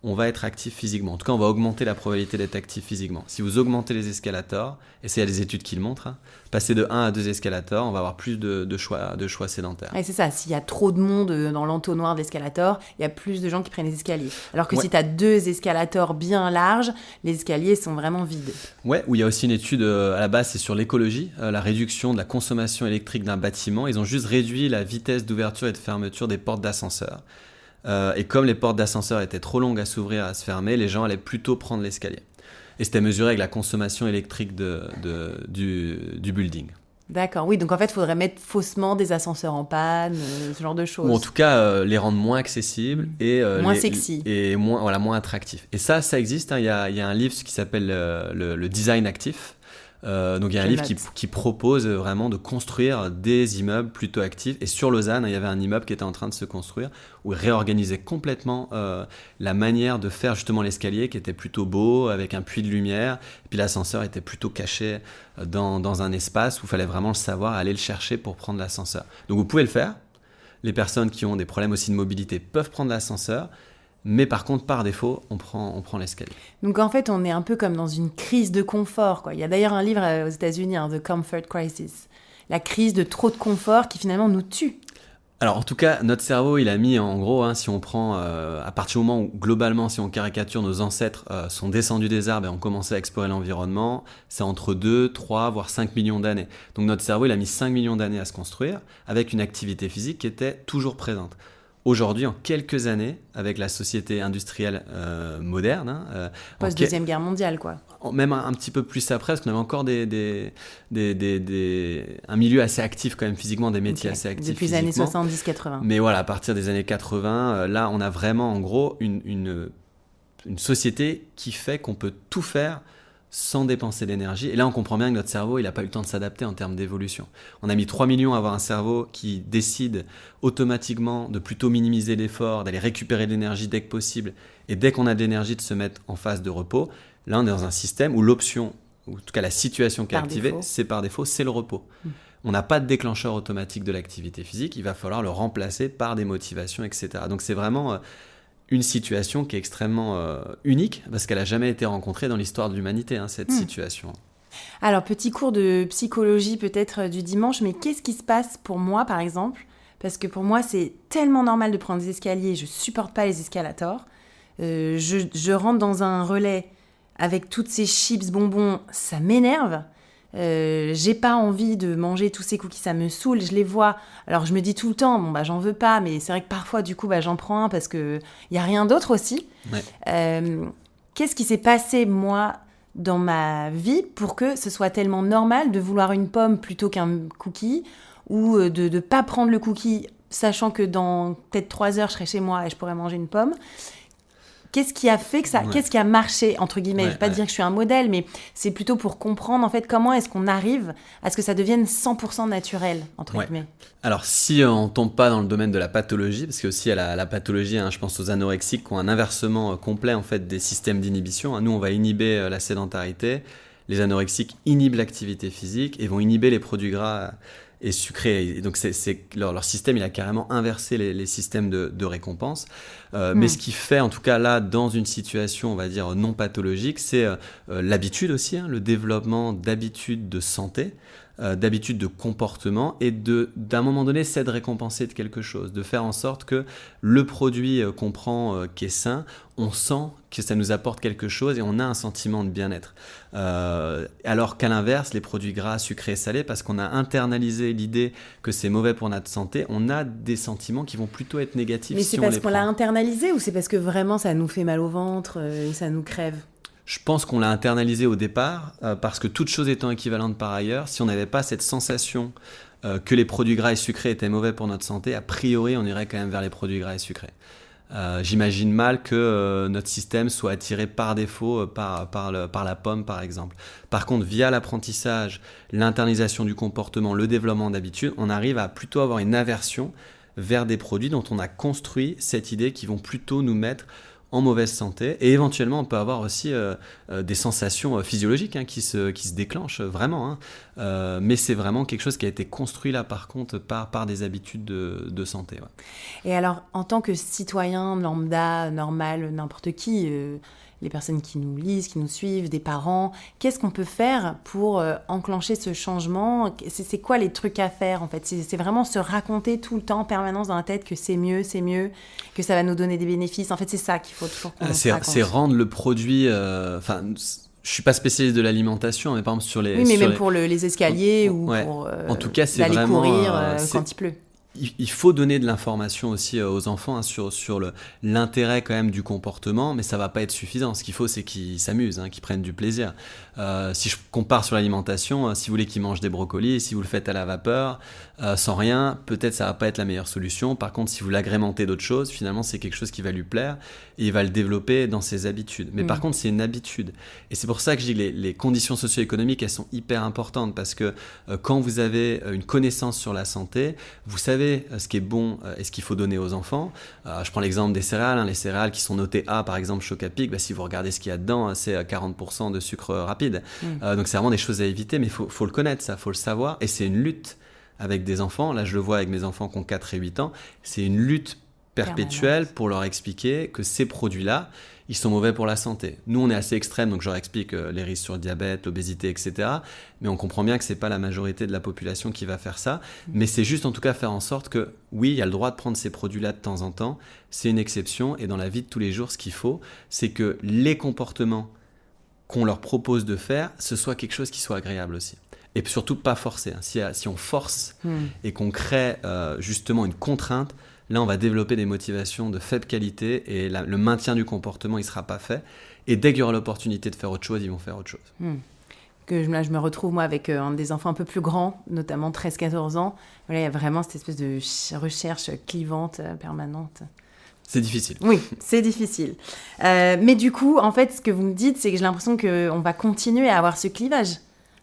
on va être actif physiquement. En tout cas, on va augmenter la probabilité d'être actif physiquement. Si vous augmentez les escalators, et ça, il y a des études qui le montrent, passer de 1 à 2 escalators, on va avoir plus de choix sédentaires. Et c'est ça, s'il y a trop de monde dans l'entonnoir d'escalators, il y a plus de gens qui prennent les escaliers. Alors que si tu as 2 escalators bien larges, les escaliers sont vraiment vides. Ouais, où il y a aussi une étude, à la base, c'est sur l'écologie, la réduction de la consommation électrique d'un bâtiment. Ils ont juste réduit la vitesse d'ouverture et de fermeture des portes d'ascenseur. Et comme les portes d'ascenseur étaient trop longues à s'ouvrir et à se fermer, les gens allaient plutôt prendre l'escalier. Et c'était mesuré avec la consommation électrique du building. D'accord, oui, donc en fait, il faudrait mettre faussement des ascenseurs en panne, ce genre de choses. Ou en tout cas, les rendre moins accessibles et moins sexy. Et moins attractifs. Et ça existe, il y a un livre qui s'appelle le design actif. Donc il y a un livre qui propose vraiment de construire des immeubles plutôt actifs. Et sur Lausanne, il y avait un immeuble qui était en train de se construire où il réorganisait complètement la manière de faire justement l'escalier, qui était plutôt beau, avec un puits de lumière. Et puis l'ascenseur était plutôt caché dans un espace où il fallait vraiment le savoir, aller le chercher pour prendre l'ascenseur. Donc vous pouvez le faire. Les personnes qui ont des problèmes aussi de mobilité peuvent prendre l'ascenseur. Mais par contre, par défaut, on prend l'escalier. Donc en fait, on est un peu comme dans une crise de confort, quoi. Il y a d'ailleurs un livre aux États-Unis, The Comfort Crisis, la crise de trop de confort qui finalement nous tue. Alors en tout cas, notre cerveau, il a mis en gros, si on prend à partir du moment où globalement, si on caricature, nos ancêtres sont descendus des arbres et ont commencé à explorer l'environnement, c'est entre 2, 3, voire 5 millions d'années. Donc notre cerveau, il a mis 5 millions d'années à se construire avec une activité physique qui était toujours présente. Aujourd'hui, en quelques années, avec la société industrielle moderne... Post-Deuxième Guerre mondiale, quoi. Même un petit peu plus après, parce qu'on avait encore un milieu assez actif quand même physiquement, des métiers assez actifs depuis les années physiquement. 70-80. Mais voilà, à partir des années 80, là, on a vraiment en gros une société qui fait qu'on peut tout faire sans dépenser d'énergie. Et là, on comprend bien que notre cerveau, il n'a pas eu le temps de s'adapter en termes d'évolution. On a mis 3 millions à avoir un cerveau qui décide automatiquement de plutôt minimiser l'effort, d'aller récupérer de l'énergie dès que possible, et dès qu'on a de l'énergie, de se mettre en phase de repos. Là, on est dans un système où l'option, ou en tout cas la situation qui est activée, c'est par défaut, c'est le repos. On n'a pas de déclencheur automatique de l'activité physique, il va falloir le remplacer par des motivations, etc. Donc c'est vraiment... une situation qui est extrêmement unique, parce qu'elle n'a jamais été rencontrée dans l'histoire de l'humanité, cette situation. Alors, petit cours de psychologie peut-être du dimanche, mais qu'est-ce qui se passe pour moi, par exemple ? Parce que pour moi, c'est tellement normal de prendre des escaliers, je ne supporte pas les escalators. Je rentre dans un relais avec toutes ces chips bonbons, ça m'énerve. j'ai pas envie de manger tous ces cookies, ça me saoule, je les vois. Alors je me dis tout le temps, j'en veux pas, mais c'est vrai que parfois du coup j'en prends un parce que y a rien d'autre aussi. Ouais. Qu'est-ce qui s'est passé moi dans ma vie pour que ce soit tellement normal de vouloir une pomme plutôt qu'un cookie, ou de ne pas prendre le cookie sachant que dans peut-être 3 heures je serai chez moi et je pourrais manger une pomme? Qu'est-ce qui a fait que ça, qu'est-ce qui a marché, entre guillemets? Je ne vais pas dire que je suis un modèle, mais c'est plutôt pour comprendre, en fait, comment est-ce qu'on arrive à ce que ça devienne 100% naturel, entre guillemets. Alors, si on ne tombe pas dans le domaine de la pathologie, parce qu'aussi il y a la pathologie, je pense aux anorexiques qui ont un inversement complet, en fait, des systèmes d'inhibition. Nous, on va inhiber la sédentarité. Les anorexiques inhibent l'activité physique et vont inhiber les produits gras et sucrés. Et donc, leur système, il a carrément inversé les systèmes de récompense. Mais ce qui fait, en tout cas là, dans une situation, on va dire, non pathologique, c'est l'habitude aussi, le développement d'habitudes de santé, d'habitudes de comportement, et d'un moment donné, c'est de récompenser de quelque chose, de faire en sorte que le produit qu'on prend qui est sain, on sent que ça nous apporte quelque chose et on a un sentiment de bien-être. Alors qu'à l'inverse, les produits gras, sucrés et salés, parce qu'on a internalisé l'idée que c'est mauvais pour notre santé, on a des sentiments qui vont plutôt être négatifs. Mais c'est parce qu'on l'a internalisé, ou c'est parce que vraiment ça nous fait mal au ventre et ça nous crève? Je pense qu'on l'a internalisé au départ, parce que toutes choses étant équivalentes par ailleurs, si on n'avait pas cette sensation que les produits gras et sucrés étaient mauvais pour notre santé, a priori on irait quand même vers les produits gras et sucrés. J'imagine mal que notre système soit attiré par défaut par la pomme, par exemple. Par contre, via l'apprentissage, l'internalisation du comportement, le développement d'habitudes, on arrive à plutôt avoir une aversion vers des produits dont on a construit cette idée qui vont plutôt nous mettre en mauvaise santé. Et éventuellement, on peut avoir aussi des sensations physiologiques qui se déclenchent vraiment. Mais c'est vraiment quelque chose qui a été construit là, par contre, par des habitudes de santé. Ouais. Et alors, en tant que citoyen lambda, normal, n'importe qui, les personnes qui nous lisent, qui nous suivent, des parents, qu'est-ce qu'on peut faire pour enclencher ce changement? C'est quoi les trucs à faire, en fait? C'est vraiment se raconter tout le temps, en permanence dans la tête, que c'est mieux, que ça va nous donner des bénéfices. En fait, c'est ça qu'il faut toujours qu'on se raconte. C'est rendre le produit... je suis pas spécialiste de l'alimentation, mais par exemple sur les... Oui, mais même pour les escaliers ou pour en tout cas, c'est d'aller vraiment, courir quand il pleut. Il faut donner de l'information aussi aux enfants sur l'intérêt quand même du comportement, mais ça va pas être suffisant. Ce qu'il faut, c'est qu'ils s'amusent, qu'ils prennent du plaisir. Si je compare sur l'alimentation, si vous voulez qu'ils mangent des brocolis, si vous le faites à la vapeur, sans rien, peut-être ça va pas être la meilleure solution. Par contre, si vous l'agrémentez d'autres choses, finalement, c'est quelque chose qui va lui plaire et il va le développer dans ses habitudes. Mais par contre, c'est une habitude. Et c'est pour ça que je dis que les conditions socio-économiques, elles sont hyper importantes, parce que quand vous avez une connaissance sur la santé, vous savez ce qui est bon et ce qu'il faut donner aux enfants. Je prends l'exemple des céréales. Les céréales qui sont notées A, par exemple Choc-à-Pic, si vous regardez ce qu'il y a dedans, c'est 40% de sucre rapide. Donc c'est vraiment des choses à éviter, mais il faut le connaître, ça, il faut le savoir. Et c'est une lutte avec des enfants. Là, je le vois avec mes enfants qui ont 4 et 8 ans. C'est une lutte perpétuelle pour leur expliquer que ces produits-là, ils sont mauvais pour la santé. Nous, on est assez extrêmes, donc je leur explique les risques sur le diabète, l'obésité, etc. Mais on comprend bien que ce n'est pas la majorité de la population qui va faire ça. Mais c'est juste, en tout cas, faire en sorte que, oui, il y a le droit de prendre ces produits-là de temps en temps. C'est une exception. Et dans la vie de tous les jours, ce qu'il faut, c'est que les comportements qu'on leur propose de faire, ce soit quelque chose qui soit agréable aussi. Et surtout, pas forcé. Si on force et qu'on crée justement une contrainte, là, on va développer des motivations de faible qualité et le maintien du comportement, il ne sera pas fait. Et dès qu'il y aura l'opportunité de faire autre chose, ils vont faire autre chose. Là, je me retrouve, moi, avec un des enfants un peu plus grands, notamment 13-14 ans. Voilà, il y a vraiment cette espèce de recherche clivante permanente. C'est difficile. Oui, c'est difficile. Mais du coup, en fait, ce que vous me dites, c'est que j'ai l'impression qu'on va continuer à avoir ce clivage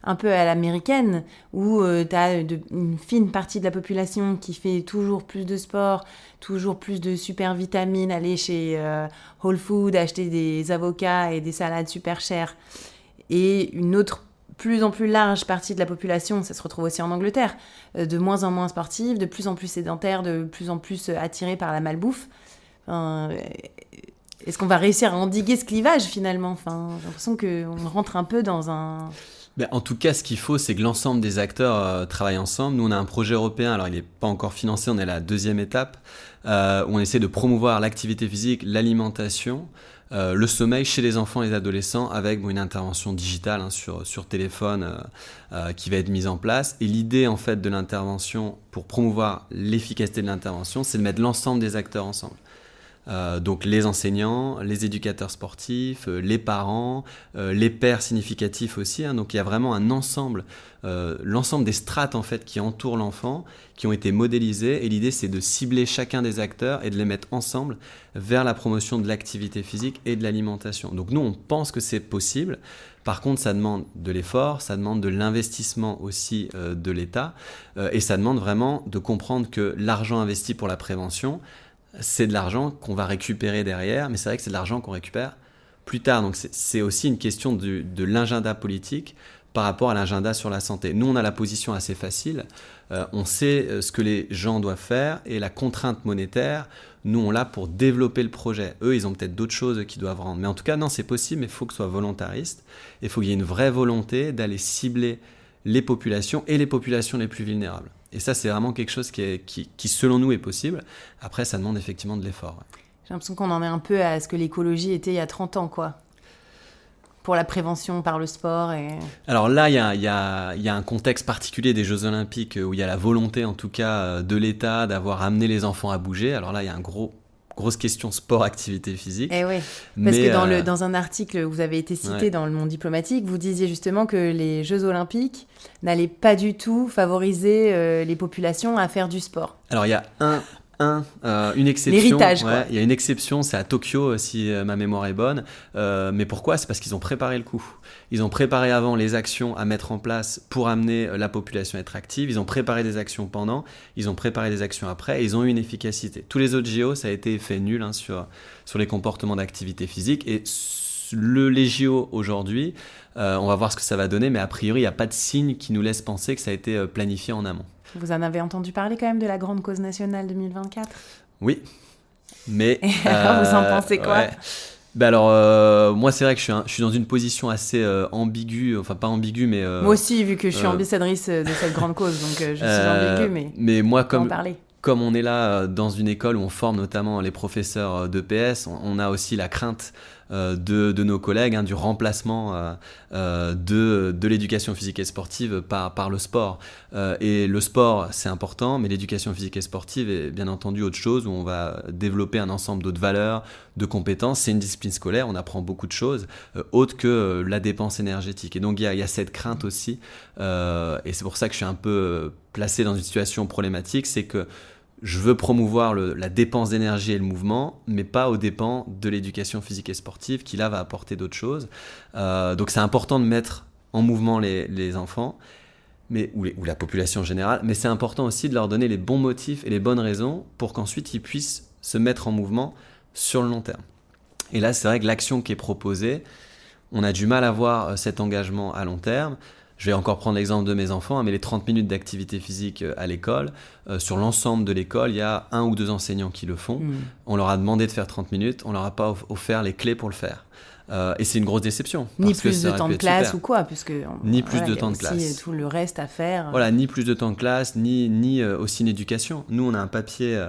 un peu à l'américaine, où tu as une fine partie de la population qui fait toujours plus de sport, toujours plus de super vitamines, aller chez Whole Foods, acheter des avocats et des salades super chères. Et une autre plus en plus large partie de la population, ça se retrouve aussi en Angleterre, de moins en moins sportive, de plus en plus sédentaire, de plus en plus attirée par la malbouffe. Est-ce qu'on va réussir à endiguer ce clivage finalement ? J'ai l'impression qu'on rentre un peu dans un... En tout cas, ce qu'il faut, c'est que l'ensemble des acteurs travaillent ensemble. Nous, on a un projet européen, alors il n'est pas encore financé, on est à la deuxième étape, où on essaie de promouvoir l'activité physique, l'alimentation, le sommeil chez les enfants et les adolescents avec une intervention digitale sur téléphone qui va être mise en place. Et l'idée en fait de l'intervention, pour promouvoir l'efficacité de l'intervention, c'est de mettre l'ensemble des acteurs ensemble. Donc les enseignants, les éducateurs sportifs, les parents, les pairs significatifs aussi. Donc il y a vraiment un ensemble, l'ensemble des strates en fait qui entourent l'enfant, qui ont été modélisées. Et l'idée c'est de cibler chacun des acteurs et de les mettre ensemble vers la promotion de l'activité physique et de l'alimentation. Donc nous on pense que c'est possible. Par contre, ça demande de l'effort, ça demande de l'investissement aussi de l'État, et ça demande vraiment de comprendre que l'argent investi pour la prévention, c'est de l'argent qu'on va récupérer derrière, mais c'est vrai que c'est de l'argent qu'on récupère plus tard. Donc c'est aussi une question de l'agenda politique par rapport à l'agenda sur la santé. Nous, on a la position assez facile. On sait ce que les gens doivent faire et la contrainte monétaire, nous, on l'a pour développer le projet. Eux, ils ont peut-être d'autres choses qu'ils doivent rendre. Mais en tout cas, non, c'est possible, mais il faut que ce soit volontariste. Il faut qu'il y ait une vraie volonté d'aller cibler les populations et les populations les plus vulnérables. Et ça, c'est vraiment quelque chose qui, selon nous, est possible. Après, ça demande effectivement de l'effort. Ouais. J'ai l'impression qu'on en est un peu à ce que l'écologie était il y a 30 ans, quoi. Pour la prévention par le sport. Alors là, il y a un contexte particulier des Jeux Olympiques où il y a la volonté, en tout cas, de l'État d'avoir amené les enfants à bouger. Alors là, il y a un grosse question sport-activité physique. Eh oui, parce que dans un article où vous avez été cité dans Le Monde diplomatique, vous disiez justement que les Jeux Olympiques n'allaient pas du tout favoriser les populations à faire du sport. Alors il y a une exception. L'héritage, quoi. Il y a une exception, c'est à Tokyo, si ma mémoire est bonne. Mais pourquoi ? C'est parce qu'ils ont préparé le coup. Ils ont préparé avant les actions à mettre en place pour amener la population à être active. Ils ont préparé des actions pendant, ils ont préparé des actions après, et ils ont eu une efficacité. Tous les autres JO, ça a été effet nul sur les comportements d'activité physique. Et les JO aujourd'hui, on va voir ce que ça va donner, mais a priori, il n'y a pas de signe qui nous laisse penser que ça a été planifié en amont. Vous en avez entendu parler quand même de la grande cause nationale 2024 ? Oui, mais... vous en pensez quoi ? Ouais. Moi, c'est vrai que je suis dans une position assez ambiguë, enfin pas ambiguë, mais... Moi aussi, vu que je suis ambassadrice de cette grande cause, donc je suis ambiguë, mais moi, comme on est là dans une école où on forme notamment les professeurs d'EPS, on a aussi la crainte de nos collègues, du remplacement de l'éducation physique et sportive par le sport. Et le sport, c'est important, mais l'éducation physique et sportive est bien entendu autre chose, où on va développer un ensemble d'autres valeurs, de compétences. C'est une discipline scolaire, on apprend beaucoup de choses, autres que la dépense énergétique. Et donc, il y a cette crainte aussi, et c'est pour ça que je suis un peu placé dans une situation problématique, c'est que je veux promouvoir la dépense d'énergie et le mouvement, mais pas aux dépens de l'éducation physique et sportive, qui là va apporter d'autres choses. Donc c'est important de mettre en mouvement les enfants, ou la population en général, mais c'est important aussi de leur donner les bons motifs et les bonnes raisons pour qu'ensuite ils puissent se mettre en mouvement sur le long terme. Et là, c'est vrai que l'action qui est proposée, on a du mal à voir cet engagement à long terme. Je vais encore prendre l'exemple de mes enfants, mais les 30 minutes d'activité physique à l'école, sur l'ensemble de l'école, il y a 1 ou 2 enseignants qui le font. On leur a demandé de faire 30 minutes, on leur a pas offert les clés pour le faire. Et c'est une grosse déception. Ni plus de temps de classe ou quoi, puisque ni plus de temps de classe. Il y a aussi tout le reste à faire. Voilà, ni plus de temps de classe, ni aussi une éducation. Nous, on a un papier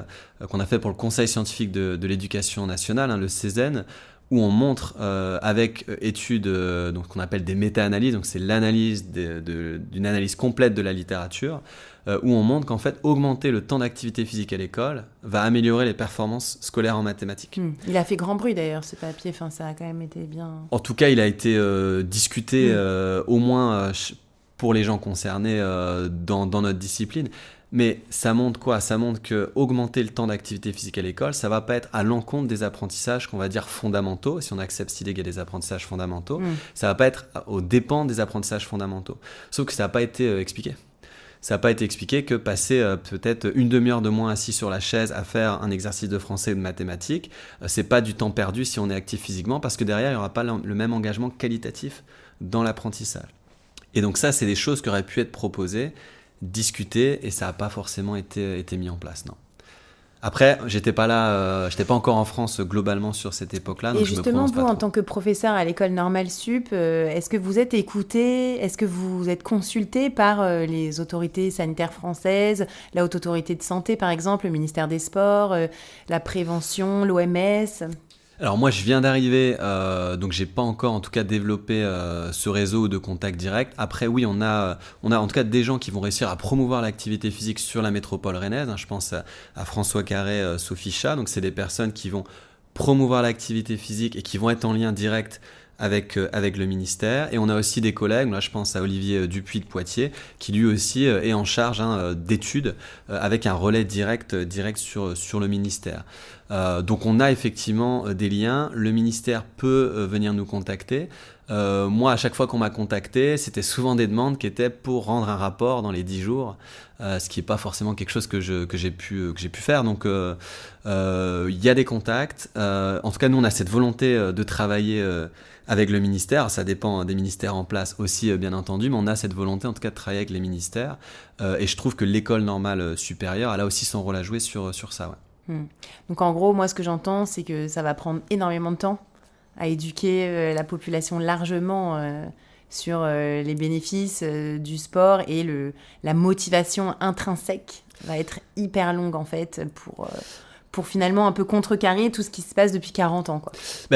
qu'on a fait pour le Conseil scientifique de l'éducation nationale, le CESEN, où on montre avec études donc qu'on appelle des méta-analyses, donc c'est l'analyse d'une analyse complète de la littérature, où on montre qu'en fait augmenter le temps d'activité physique à l'école va améliorer les performances scolaires en mathématiques. Il a fait grand bruit d'ailleurs ce papier, ça a quand même été bien... En tout cas, il a été discuté au moins pour les gens concernés dans notre discipline. Mais ça montre quoi ? Ça montre qu'augmenter le temps d'activité physique à l'école, ça ne va pas être à l'encontre des apprentissages qu'on va dire fondamentaux. Si on accepte cette idée qu'il y a des apprentissages fondamentaux, ça ne va pas être aux dépens des apprentissages fondamentaux. Sauf que ça n'a pas été expliqué. Ça n'a pas été expliqué que passer peut-être une demi-heure de moins assis sur la chaise à faire un exercice de français ou de mathématiques, c'est pas du temps perdu si on est actif physiquement, parce que derrière, il n'y aura pas le même engagement qualitatif dans l'apprentissage. Et donc ça, c'est des choses qui auraient pu être proposées, discuter, et ça n'a pas forcément été mis en place, non. Après, j'étais pas là, j'étais pas encore en France globalement sur cette époque-là. Et justement, vous, en tant que professeur à l'école normale sup, est-ce que vous êtes écouté, est-ce que vous êtes consulté par les autorités sanitaires françaises, la Haute Autorité de Santé par exemple, le ministère des Sports, la prévention, l'OMS ? Alors moi je viens d'arriver, donc j'ai pas encore en tout cas développé ce réseau de contacts directs. Après oui, on a en tout cas des gens qui vont réussir à promouvoir l'activité physique sur la métropole rennaise. Je pense à François Carré, Sophie Chat, donc c'est des personnes qui vont promouvoir l'activité physique et qui vont être en lien direct avec le ministère. Et on a aussi des collègues, là je pense à Olivier Dupuis de Poitiers, qui lui aussi est en charge d'études avec un relais direct sur le ministère. Donc on a effectivement des liens, le ministère peut venir nous contacter. Moi, à chaque fois qu'on m'a contacté, c'était souvent des demandes qui étaient pour rendre un rapport dans les 10 jours, ce qui n'est pas forcément quelque chose que j'ai pu faire. Donc il y a des contacts. En tout cas, nous, on a cette volonté de travailler avec le ministère. Ça dépend des ministères en place aussi, bien entendu, mais on a cette volonté en tout cas de travailler avec les ministères. Et je trouve que l'école normale supérieure, elle a aussi son rôle à jouer sur ça. Ouais. Donc en gros, moi ce que j'entends, c'est que ça va prendre énormément de temps à éduquer la population largement sur les bénéfices du sport et la motivation intrinsèque va être hyper longue en fait pour finalement un peu contrecarrer tout ce qui se passe depuis 40 ans, quoi.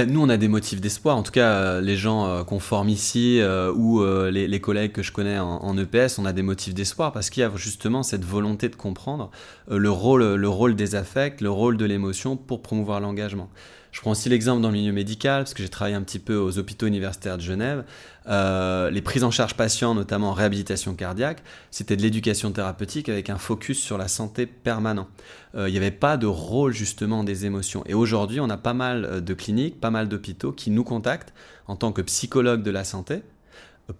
Nous, on a des motifs d'espoir. En tout cas, les gens qu'on forme ici ou les collègues que je connais en EPS, on a des motifs d'espoir parce qu'il y a justement cette volonté de comprendre le rôle des affects, le rôle de l'émotion pour promouvoir l'engagement. Je prends aussi l'exemple dans le milieu médical, parce que j'ai travaillé un petit peu aux hôpitaux universitaires de Genève. Les prises en charge patients, notamment en réhabilitation cardiaque, c'était de l'éducation thérapeutique avec un focus sur la santé permanent. Il n'y avait pas de rôle justement des émotions. Et aujourd'hui, on a pas mal de cliniques, pas mal d'hôpitaux qui nous contactent en tant que psychologues de la santé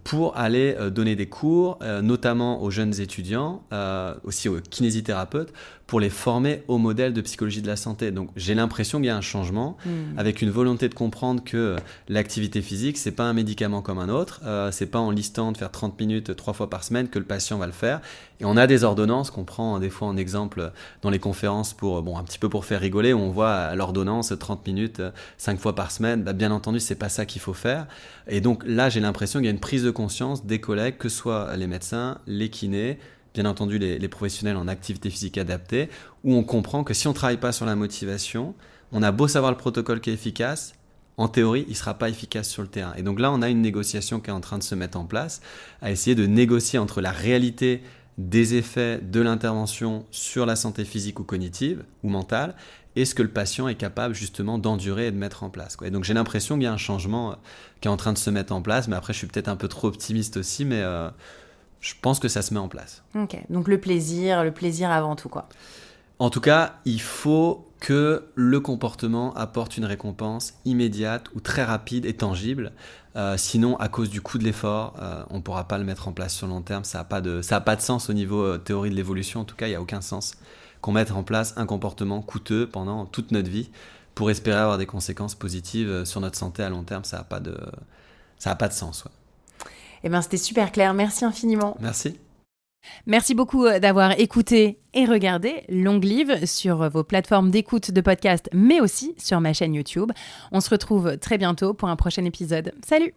pour aller donner des cours, notamment aux jeunes étudiants, aussi aux kinésithérapeutes, pour les former au modèle de psychologie de la santé. Donc j'ai l'impression qu'il y a un changement avec une volonté de comprendre que l'activité physique, c'est pas un médicament comme un autre, c'est pas en listant de faire 30 minutes 3 fois par semaine que le patient va le faire. Et on a des ordonnances qu'on prend des fois en exemple dans les conférences pour, un petit peu pour faire rigoler, où on voit l'ordonnance 30 minutes 5 fois par semaine. Bien entendu, c'est pas ça qu'il faut faire. Et donc là, j'ai l'impression qu'il y a une prise de conscience des collègues, que ce soit les médecins, les kinés, bien entendu les professionnels en activité physique adaptée, où on comprend que si on ne travaille pas sur la motivation, on a beau savoir le protocole qui est efficace, en théorie, il ne sera pas efficace sur le terrain. Et donc là, on a une négociation qui est en train de se mettre en place, à essayer de négocier entre la réalité des effets de l'intervention sur la santé physique ou cognitive ou mentale, et ce que le patient est capable justement d'endurer et de mettre en place. Et donc j'ai l'impression qu'il y a un changement qui est en train de se mettre en place, mais après je suis peut-être un peu trop optimiste aussi, mais je pense que ça se met en place. Ok, donc le plaisir avant tout, quoi. En tout cas, il faut que le comportement apporte une récompense immédiate ou très rapide et tangible. Sinon, à cause du coût de l'effort, on ne pourra pas le mettre en place sur le long terme. Ça n'a pas de sens au niveau théorie de l'évolution. En tout cas, il n'y a aucun sens qu'on mette en place un comportement coûteux pendant toute notre vie pour espérer avoir des conséquences positives sur notre santé à long terme. Ça n'a pas de sens. Ouais. Eh bien, c'était super clair. Merci infiniment. Merci. Merci beaucoup d'avoir écouté et regardé Long Live sur vos plateformes d'écoute de podcast, mais aussi sur ma chaîne YouTube. On se retrouve très bientôt pour un prochain épisode. Salut!